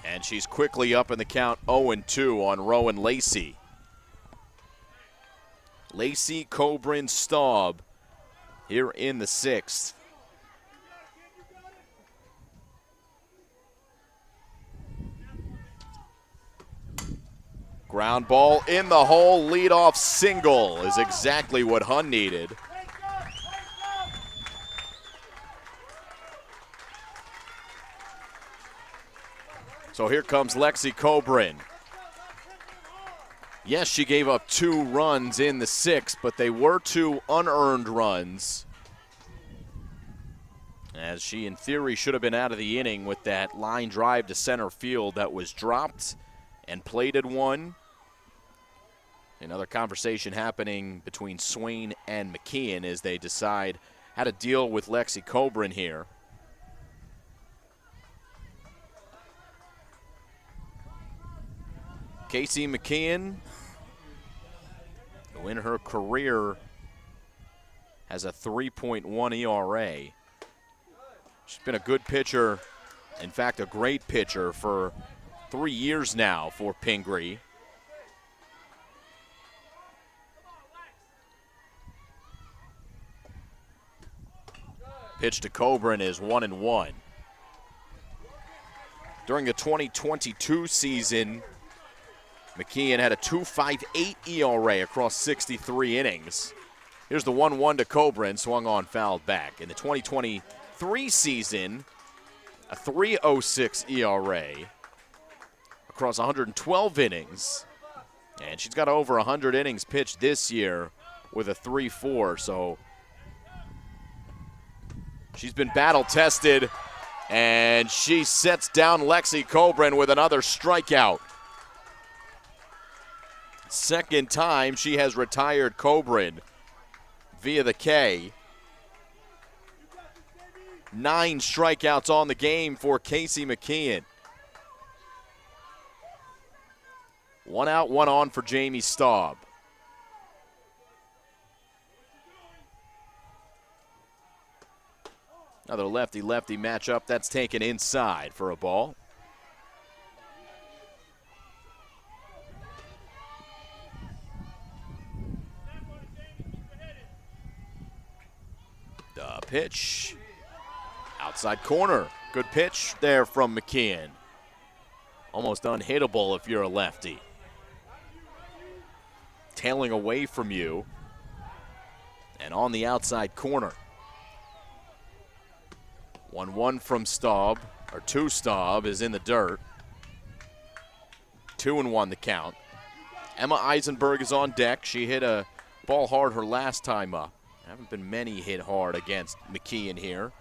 [SPEAKER 1] And she's quickly up in the count, 0-2 on Rowan Lacey. Lacey, Coburn, Staub here in the 6th. Ground ball in the hole, leadoff single is exactly what Hun needed. So here comes Lexi Coburn. Yes, she gave up 2 runs in the 6th, but they were 2 unearned runs, as she, in theory, should have been out of the inning with that line drive to center field that was dropped and plated one. Another conversation happening between Swain and McKeon as they decide how to deal with Lexi Coburn here. Casey McKeon, who in her career has a 3.1 ERA. She's been a good pitcher, in fact, a great pitcher for 3 years now for Pingry. Pitch to Coburn is 1-1. During the 2022 season, McKeon had a 2.58 ERA across 63 innings. Here's the 1-1 to Coburn, swung on, fouled back. In the 2023 season, a 3.06 ERA across 112 innings. And she's got over 100 innings pitched this year with a 3.4, so she's been battle-tested, and she sets down Lexi Coburn with another strikeout. Second time she has retired Coburn via the K. 9 strikeouts on the game for Casey McKeon. 1 out, 1 on for Jamie Staub. Another lefty-lefty matchup that's taken inside for a ball. The pitch. Outside corner. Good pitch there from McKeon. Almost unhittable if you're a lefty. Tailing away from you. And on the outside corner. 1-1 from Staub, or to Staub, is in the dirt. 2-1 the count. Emma Eisenberg is on deck. She hit a ball hard her last time up. Haven't been many hit hard against McKeon here.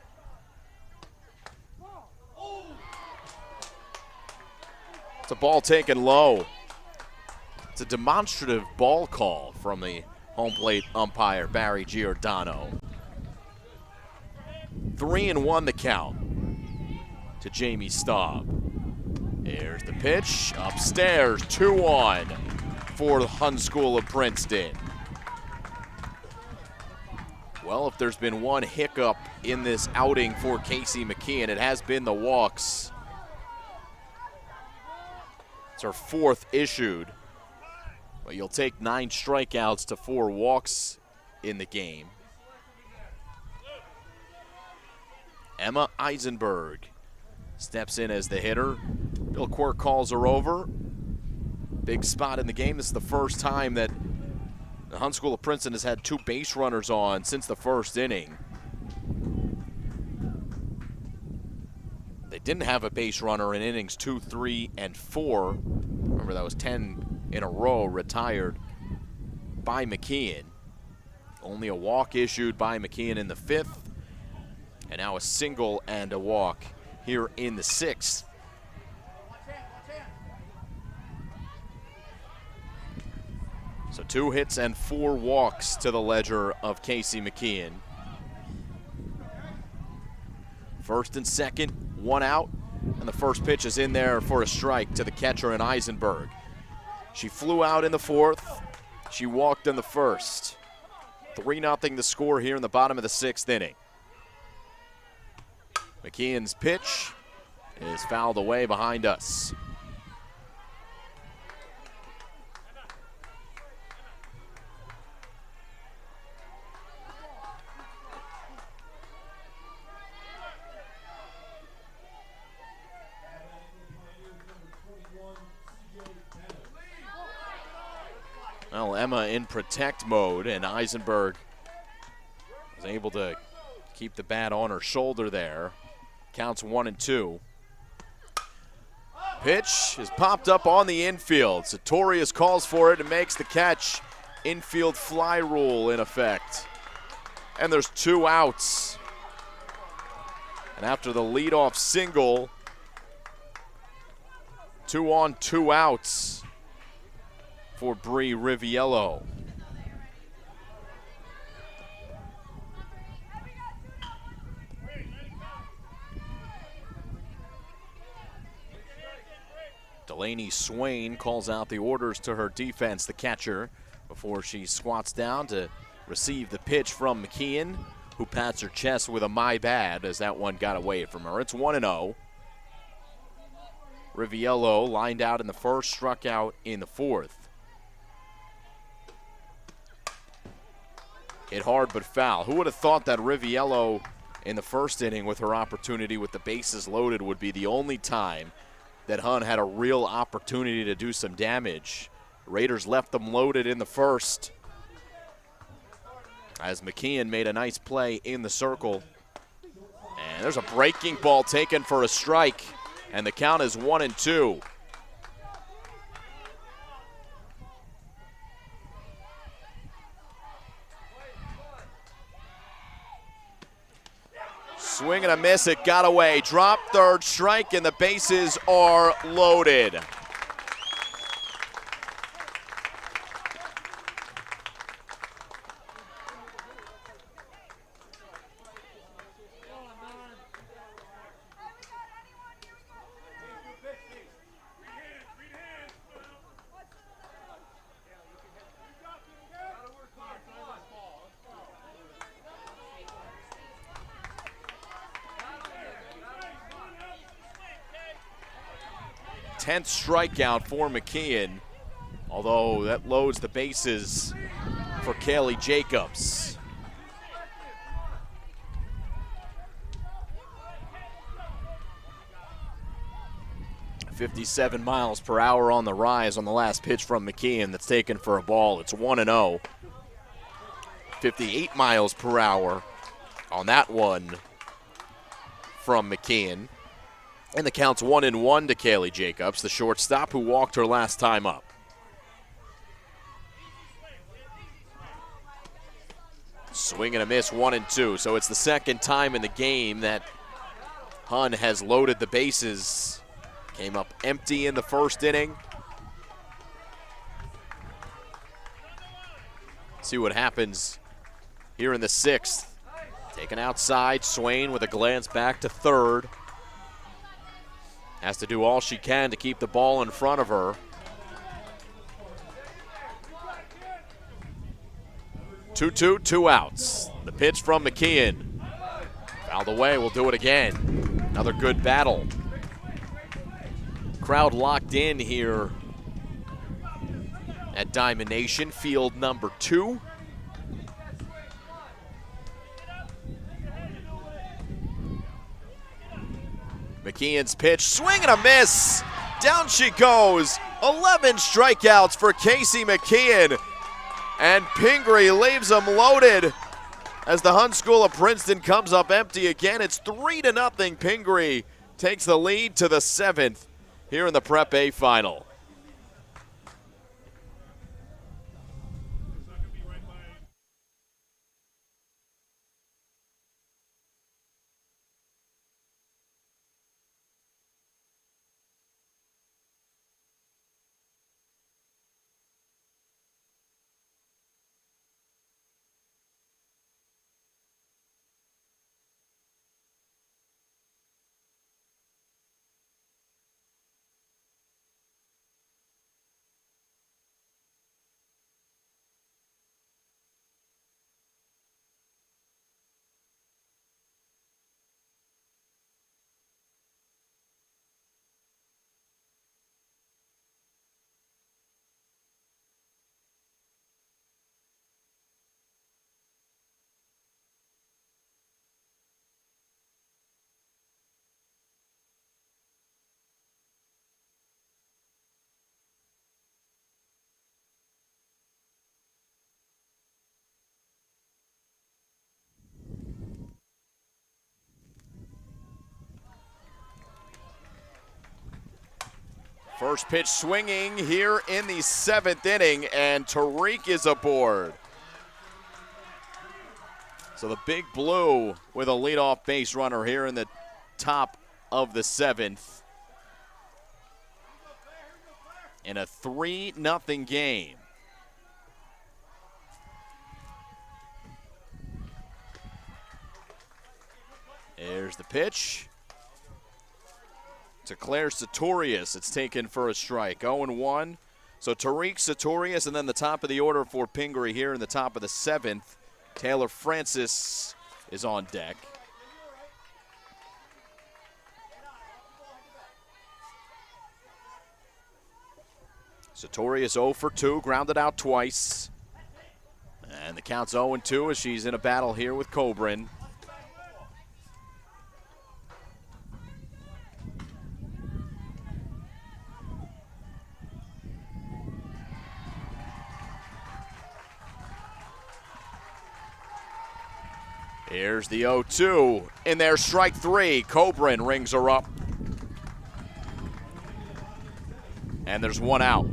[SPEAKER 1] It's a ball taken low. It's a demonstrative ball call from the home plate umpire, Barry Giordano. 3-1 the count to Jamie Staub. There's the pitch, upstairs, 2-1 for the Hun School of Princeton. Well, if there's been one hiccup in this outing for Casey McKeon, it has been the walks. It's her 4th issued, but you'll take 9 strikeouts to 4 walks in the game. Emma Eisenberg steps in as the hitter. Bill Quirk calls her over. Big spot in the game. This is the first time that the Hun School of Princeton has had 2 base runners on since the first inning. They didn't have a base runner in innings 2, 3, and 4. Remember, that was 10 in a row retired by McKeon. Only a walk issued by McKeon in the 5th. And now a single and a walk here in the 6th. So 2 hits and 4 walks to the ledger of Casey McKeon. First and second, 1 out, and the first pitch is in there for a strike to the catcher in Eisenberg. She flew out in the 4th. She walked in the 1st. 3-0 the score here in the bottom of the 6th inning. McKeon's pitch is fouled away behind us. Well, Emma in protect mode, and Eisenberg was able to keep the bat on her shoulder there. Counts 1-2. Pitch is popped up on the infield. Sartorius calls for it and makes the catch. Infield fly rule in effect. And there's 2 outs. And after the leadoff single, 2 on, 2 outs for Bree Riviello. Delaney Swain calls out the orders to her defense, the catcher, before she squats down to receive the pitch from McKeon, who pats her chest with a "my bad" as that one got away from her. It's 1-0. Riviello lined out in the 1st, struck out in the 4th. Hit hard but foul. Who would have thought that Riviello in the first inning with her opportunity with the bases loaded would be the only time that Hun had a real opportunity to do some damage. Raiders left them loaded in the first as McKeon made a nice play in the circle. And there's a breaking ball taken for a strike, and the count is 1-2. Swing and a miss, it got away. Drop, third strike, and the bases are loaded. Tenth strikeout for McKeon, although that loads the bases for Kaylee Jacobs. .57 miles per hour on the rise on the last pitch from McKeon that's taken for a ball. It's 1-0. 58 miles per hour on that one from McKeon. And the count's 1-1 to Kaylee Jacobs, the shortstop who walked her last time up. Swing and a miss, 1-2. So it's the second time in the game that Hun has loaded the bases. Came up empty in the first inning. See what happens here in the sixth. Taken outside, Swain with a glance back to third. Has to do all she can to keep the ball in front of her. 2-2, 2 outs. The pitch from McKeon. Fouled away, we'll do it again. Another good battle. Crowd locked in here at Diamond Nation, field number 2. McKeon's pitch, swing and a miss. Down she goes. 11 strikeouts for Casey McKeon. And Pingry leaves them loaded as the Hun School of Princeton comes up empty again. It's 3-0. Pingry takes the lead to the 7th here in the Prep A final. First pitch swinging here in the 7th inning, and Tariq is aboard. So the Big Blue with a leadoff base runner here in the top of the 7th. In a 3-0 game. There's the pitch to Claire Sartorius. It's taken for a strike. 0-1. So Tariq Sartorius, and then the top of the order for Pingry here in the top of the 7th. Taylor Francis is on deck. Sartorius 0 for 2, grounded out twice. And the count's 0-2 as she's in a battle here with Coburn. Here's the 0-2. In there, strike three. Cobran rings her up. And there's one out.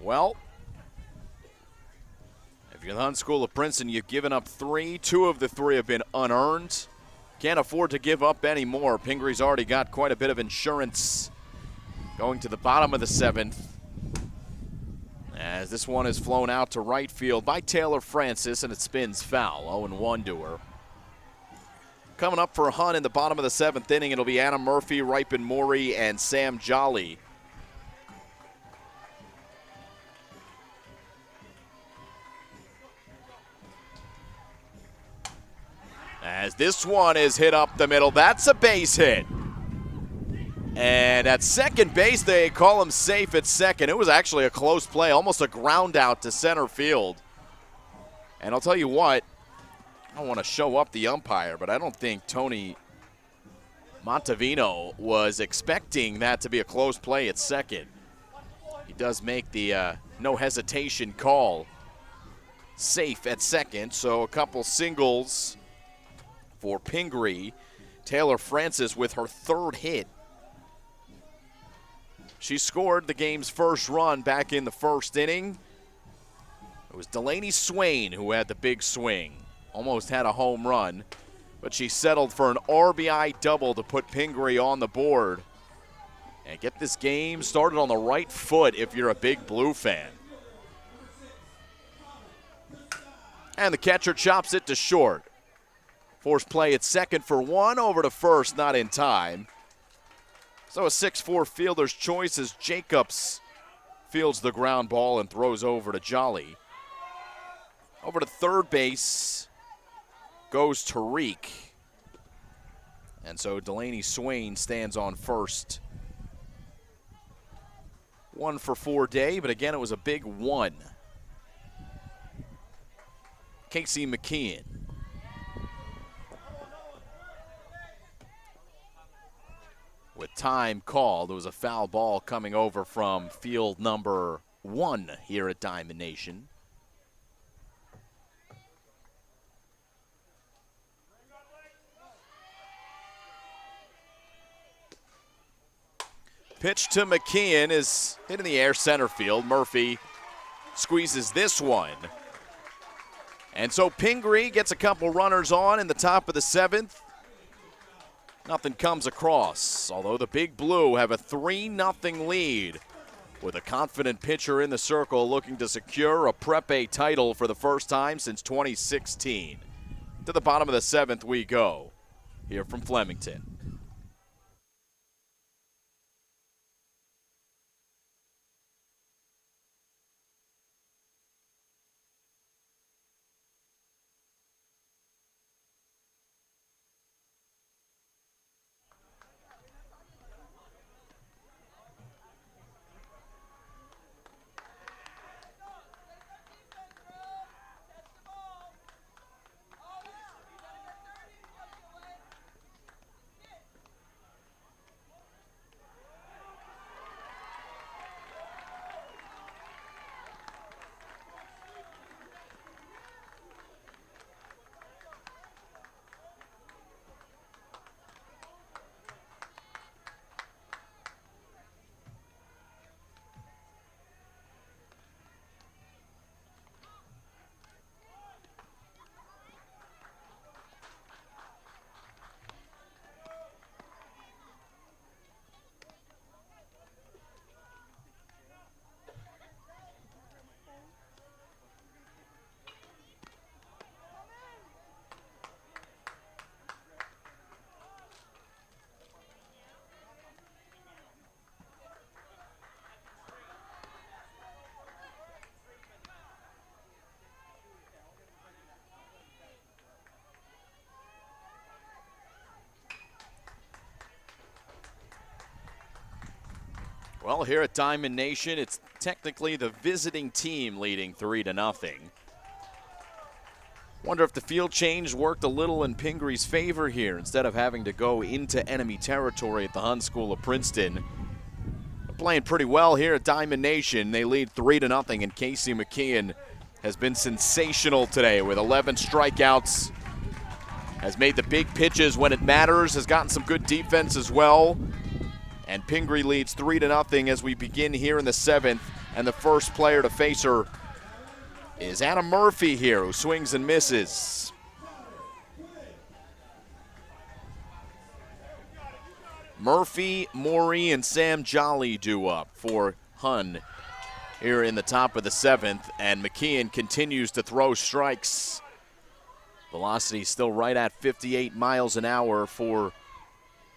[SPEAKER 1] Well, if you're the Hun School of Princeton, you've given up three. Two of the three have been unearned. Can't afford to give up any more. Pingry's already got quite a bit of insurance going to the bottom of the seventh. As this one is flown out to right field by Taylor Francis, and it spins foul. 0-1 to her. Coming up for Hun in the bottom of the seventh inning, it'll be Anna Murphy, Ripon Mori, and Sam Jolly. As this one is hit up the middle, that's a base hit. And at second base, they call him safe at second. It was actually a close play, almost a ground out to center field. And I'll tell you what, I don't want to show up the umpire, but I don't think Tony Montevino was expecting that to be a close play at second. He does make the no hesitation call. Safe at second, so a couple singles for Pingry. Taylor Francis with her third hit. She scored the game's first run back in the first inning. It was Delaney Swain who had the big swing. Almost had a home run, but she settled for an RBI double to put Pingry on the board and get this game started on the right foot if you're a Big Blue fan. And the catcher chops it to short. Force play at second for one, over to first, not in time. So a 6-4 fielder's choice as Jacobs fields the ground ball and throws over to Jolly. Over to third base goes Tariq. And so Delaney Swain stands on first. 1 for 4 day, but again, it was a big one. Casey McKeon. With time called, it was a foul ball coming over from field number 1 here at Diamond Nation. Pitch to McKeon is hit in the air center field. Murphy squeezes this one. And so Pingry gets a couple runners on in the top of the seventh. Nothing comes across, although the Big Blue have a 3-0 lead with a confident pitcher in the circle looking to secure a Prep A title for the first time since 2016. To the bottom of the seventh we go here from Flemington. Well, here at Diamond Nation, it's technically the visiting team leading 3-0. Wonder if the field change worked a little in Pingry's favor here instead of having to go into enemy territory at the Hun School of Princeton. They're playing pretty well here at Diamond Nation. They lead 3-0, and Casey McKeon has been sensational today with 11 strikeouts. Has made the big pitches when it matters, has gotten some good defense as well. And Pingry leads 3-0 as we begin here in the 7th. And the first player to face her is Anna Murphy here, who swings and misses. Murphy, Maury, and Sam Jolly due up for Hun here in the top of the 7th. And McKeon continues to throw strikes. Velocity still right at 58 miles an hour for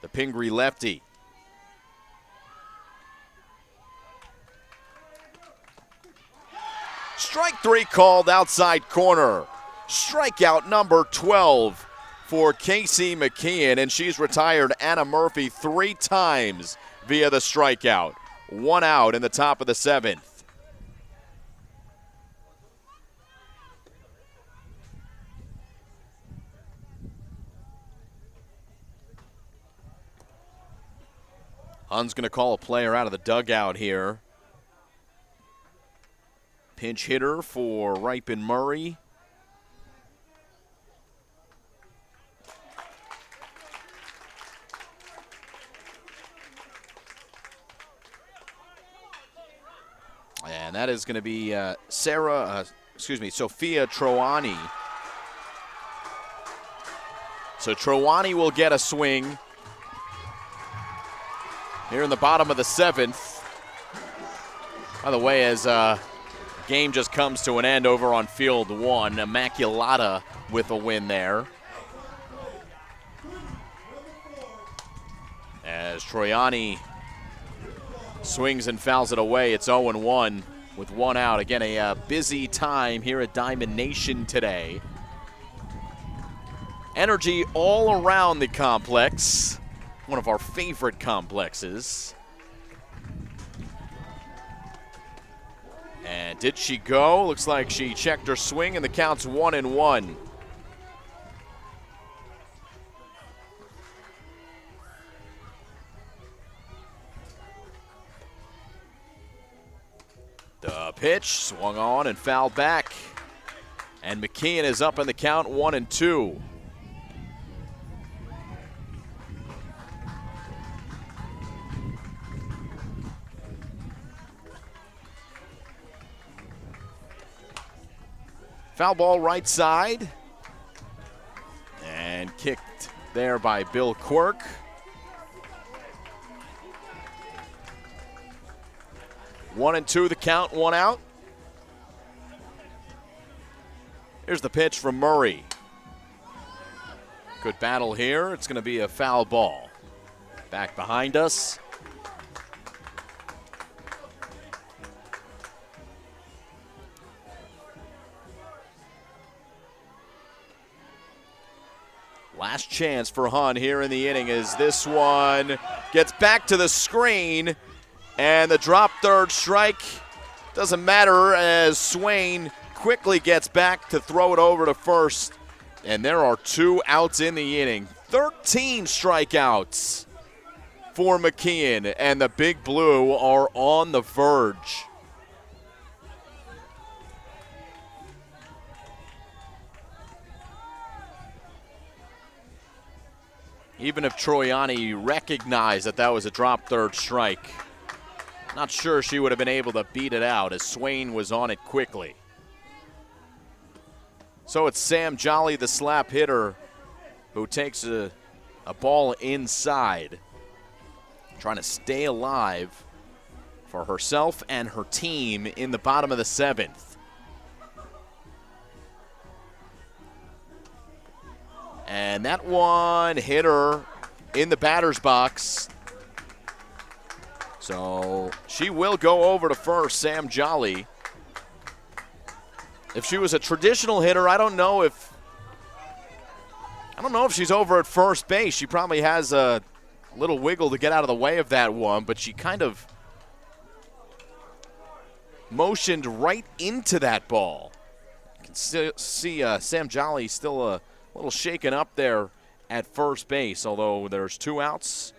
[SPEAKER 1] the Pingry lefty. Strike 3 called outside corner. Strikeout number 12 for Casey McKeon, and she's retired Anna Murphy 3 times via the strikeout. 1 out in the top of the 7th. Hun's going to call a player out of the dugout here. Pinch hitter for Ripon Murray. And that is going to be Sophia Troani. So Troani will get a swing here in the bottom of the 7th. By the way, as game just comes to an end over on field 1, Immaculata with a win there. As Troiani swings and fouls it away, it's 0-1 with 1 out. Again, a busy time here at Diamond Nation today. Energy all around the complex. One of our favorite complexes. And did she go? Looks like she checked her swing, and the count's 1-1. The pitch swung on and fouled back. And McKeon is up in the count, 1-2. Foul ball right side. And kicked there by Bill Quirk. 1-2 the count, 1 out. Here's the pitch from Murray. Good battle here. It's going to be a foul ball. Back behind us. Last chance for Hun here in the inning as this one gets back to the screen, and the drop third strike doesn't matter as Swain quickly gets back to throw it over to first, and there are 2 outs in the inning. 13 strikeouts for McKeon, and the Big Blue are on the verge. Even if Troiani recognized that that was a drop third strike, not sure she would have been able to beat it out as Swain was on it quickly. So it's Sam Jolly, the slap hitter, who takes a ball inside, trying to stay alive for herself and her team in the bottom of the 7th. And that one hit her in the batter's box. So she will go over to first, Sam Jolly. If she was a traditional hitter, I don't know if she's over at first base. She probably has a little wiggle to get out of the way of that one, but she kind of motioned right into that ball. You can see Sam Jolly still a little shaken up there at first base, although there's 2 outs,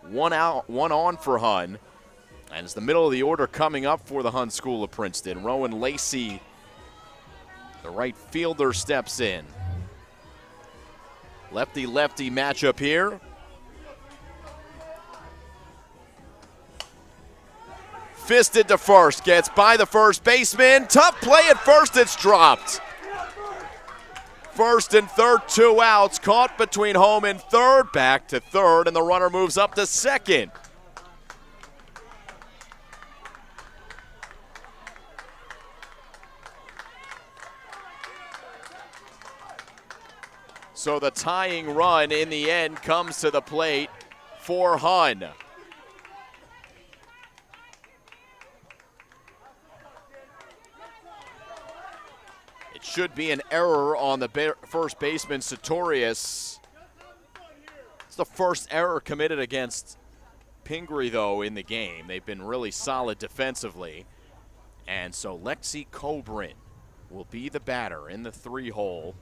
[SPEAKER 1] 1 out, 1 on for Hun. And it's the middle of the order coming up for the Hun School of Princeton. Rowan Lacey The right fielder steps in. Lefty-lefty matchup here. Fisted to first, gets by the first baseman. Tough play at first, it's dropped. First and third, 2 outs, caught between home and third, back to third, and the runner moves up to second. So the tying run in the end comes to the plate for Hun. It should be an error on the first baseman, Sartorius. It's the first error committed against Pingry, though, in the game. They've been really solid defensively. And so Lexi Cobrin will be the batter in the 3-hole,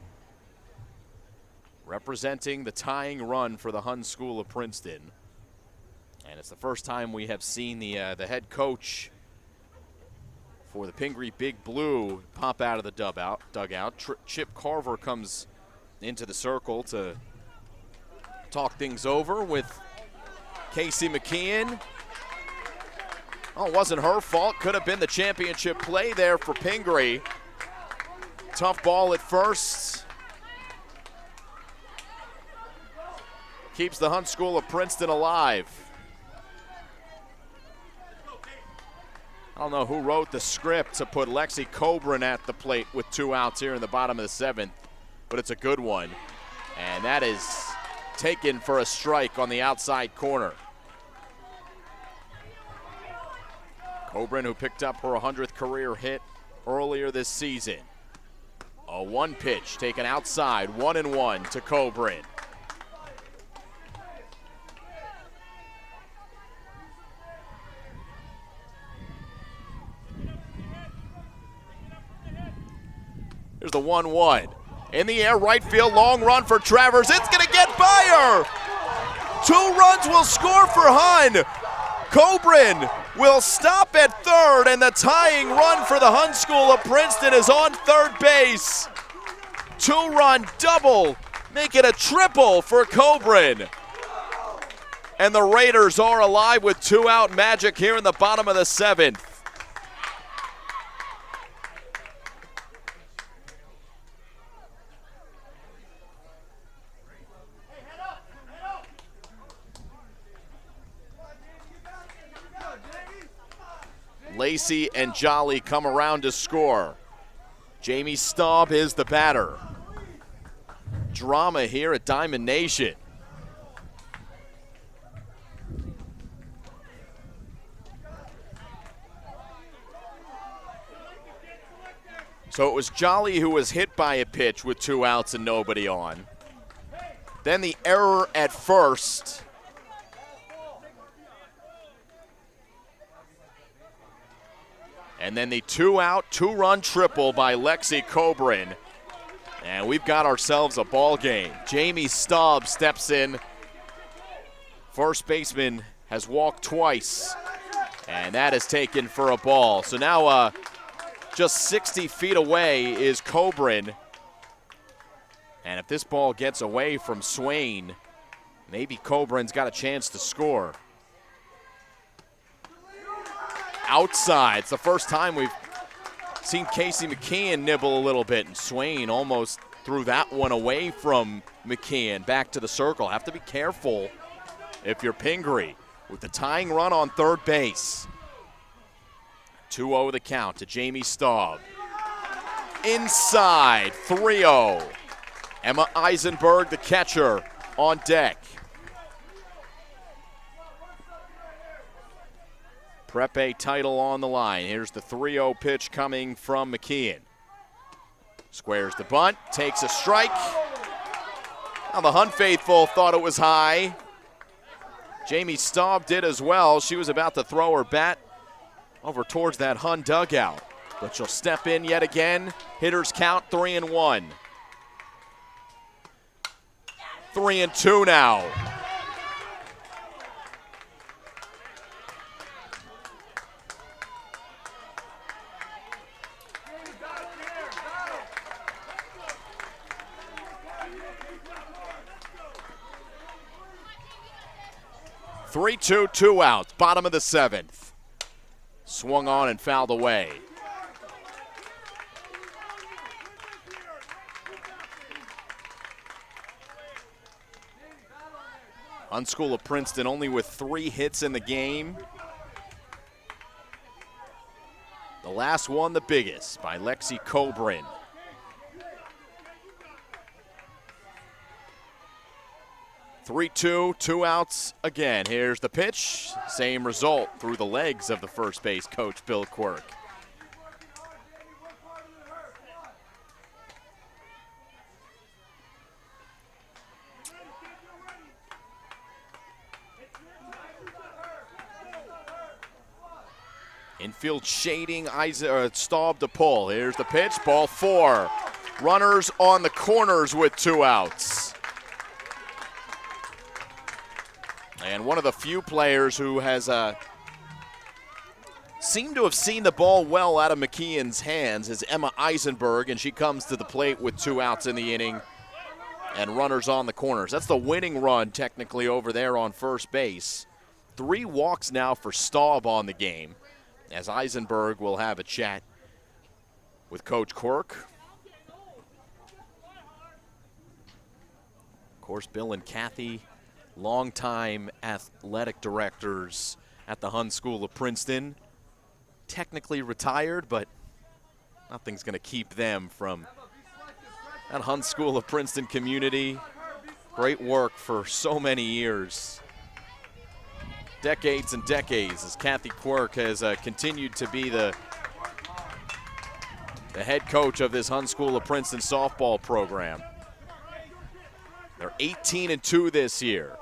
[SPEAKER 1] representing the tying run for the Hun School of Princeton. And it's the first time we have seen the head coach for the Pingry Big Blue pop out of the dugout. Chip Carver comes into the circle to talk things over with Casey McKeon. Oh, it wasn't her fault. Could have been the championship play there for Pingry. Tough ball at first. Keeps the Hun School of Princeton alive. I don't know who wrote the script to put Lexi Cobrin at the plate with 2 outs here in the bottom of the 7th, but it's a good one. And that is taken for a strike on the outside corner. Cobrin, who picked up her 100th career hit earlier this season. A 1 pitch taken outside, 1-1 to Cobrin. Here's the 1-1. In the air, right field, long run for Travers. It's going to get by her. 2 runs will score for Hun. Cobrin will stop at third, and the tying run for the Hun School of Princeton is on third base. 2-run double, make it a triple for Cobrin. And the Raiders are alive with 2-out magic here in the bottom of the 7th. Lacey and Jolly come around to score. Jamie Staub is the batter. Drama here at Diamond Nation. So it was Jolly who was hit by a pitch with 2 outs and nobody on. Then the error at first. And then the 2-out, 2-run triple by Lexi Cobrin. And we've got ourselves a ball game. Jamie Staub steps in. First baseman has walked twice. And that is taken for a ball. So now just 60 feet away is Cobrin. And if this ball gets away from Swain, maybe Cobrin's got a chance to score. Outside. It's the first time we've seen Casey McKeon nibble a little bit, and Swain almost threw that one away from McKeon. Back to the circle. Have to be careful if you're Pingry with the tying run on third base. 2-0 the count to Jamie Staub. Inside, 3-0. Emma Eisenberg, the catcher, on deck. Prep A title on the line. Here's the 3-0 pitch coming from McKeon. Squares the bunt, takes a strike. Now the Hun faithful thought it was high. Jamie Staub did as well. She was about to throw her bat over towards that Hun dugout, but she'll step in yet again. Hitters count 3-1. 3-2 now. 3-2, 2 outs, bottom of the 7th. Swung on and fouled away. Unschool of Princeton only with 3 hits in the game. The last one, the biggest, by Lexi Cobrin. Three-two, 2 outs again. Here's the pitch. Same result through the legs of the first base coach, Bill Quirk. Infield shading, Staub to pull. Here's the pitch, ball 4. Runners on the corners with 2 outs. And one of the few players who has seemed to have seen the ball well out of McKeon's hands is Emma Eisenberg, and she comes to the plate with 2 outs in the inning and runners on the corners. That's the winning run technically over there on first base. 3 walks now for Staub on the game, as Eisenberg will have a chat with Coach Quirk. Of course, Bill and Kathy, longtime athletic directors at the Hun School of Princeton. Technically retired, but nothing's going to keep them from that Hun School of Princeton community. Great work for so many years. Decades and decades, as Kathy Quirk has continued to be the head coach of this Hun School of Princeton softball program. They're 18-2 this year.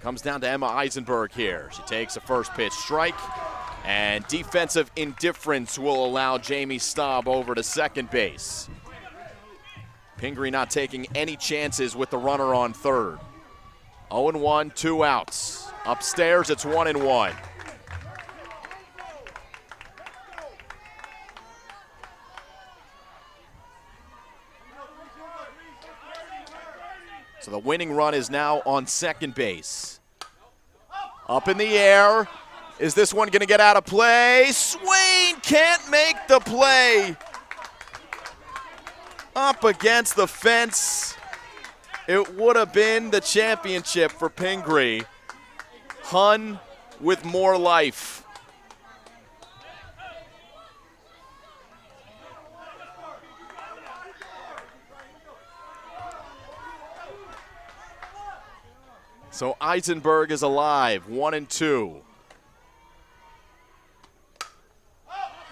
[SPEAKER 1] Comes down to Emma Eisenberg here. She takes a first pitch strike, and defensive indifference will allow Jamie Staub over to second base. Pingry not taking any chances with the runner on third. 0-1, 2 outs. Upstairs, it's 1-1. So the winning run is now on second base. Up in the air. Is this one going to get out of play? Swain can't make the play. Up against the fence. It would have been the championship for Pingry. Hun with more life. So Eisenberg is alive, 1-2.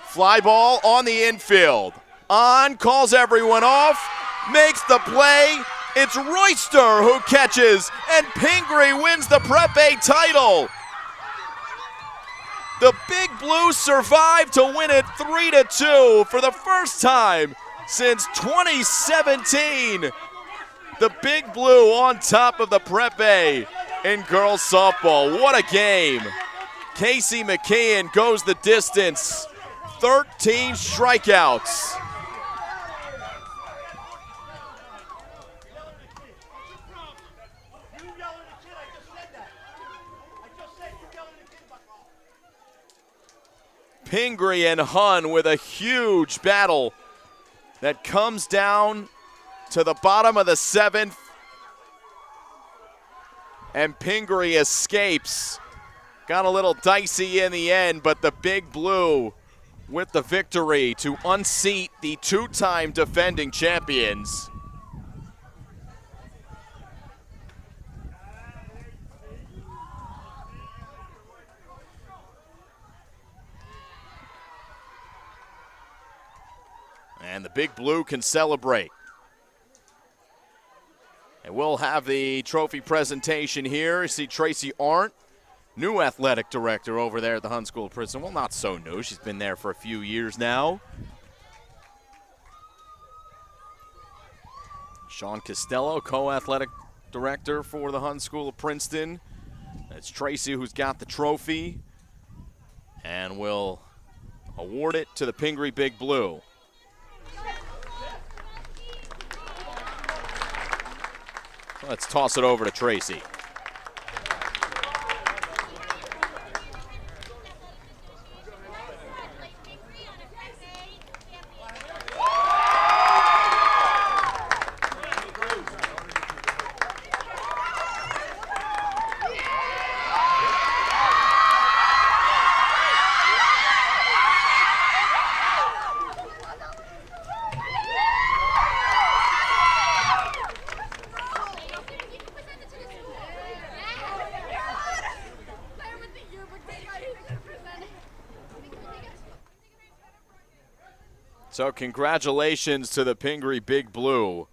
[SPEAKER 1] Fly ball on the infield. On, calls everyone off, makes the play. It's Royster who catches, and Pingry wins the Prep A title. The Big Blues survived to win it 3-2 for the first time since 2017. The Big Blue on top of the Prep A in girls softball. What a game. Casey McKeon goes the distance. 13 strikeouts. Pingry and Hun with a huge battle that comes down to the bottom of the 7th. And Pingry escapes. Got a little dicey in the end, but the Big Blue with the victory to unseat the 2-time defending champions. And the Big Blue can celebrate. And we'll have the trophy presentation here. You see Tracy Arndt, new athletic director over there at the Hun School of Princeton. Well, not so new. She's been there for a few years now. Sean Costello, co-athletic director for the Hun School of Princeton. It's Tracy who's got the trophy. And we'll award it to the Pingry Big Blue. Let's toss it over to Tracy. So congratulations to the Pingry Big Blue,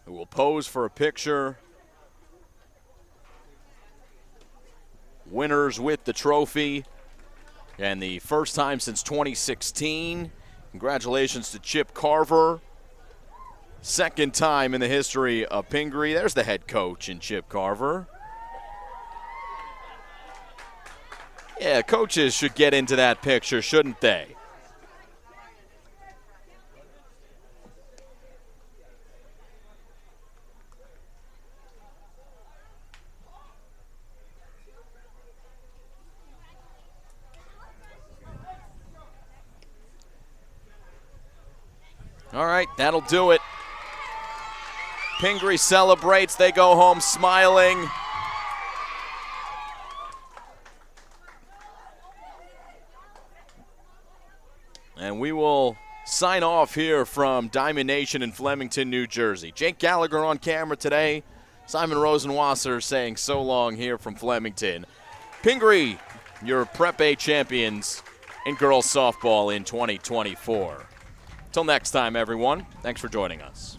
[SPEAKER 1] who will pose for a picture. Winners with the trophy, and the first time since 2016. Congratulations to Chip Carver. Second time in the history of Pingry. There's the head coach in Chip Carver. Yeah, coaches should get into that picture, shouldn't they? All right, that'll do it. Pingry celebrates. They go home smiling. And we will sign off here from Diamond Nation in Flemington, New Jersey. Jake Gallagher on camera today. Simon Rosenwasser saying so long here from Flemington. Pingry, your Prep A champions in girls softball in 2024. Till next time, everyone, thanks for joining us.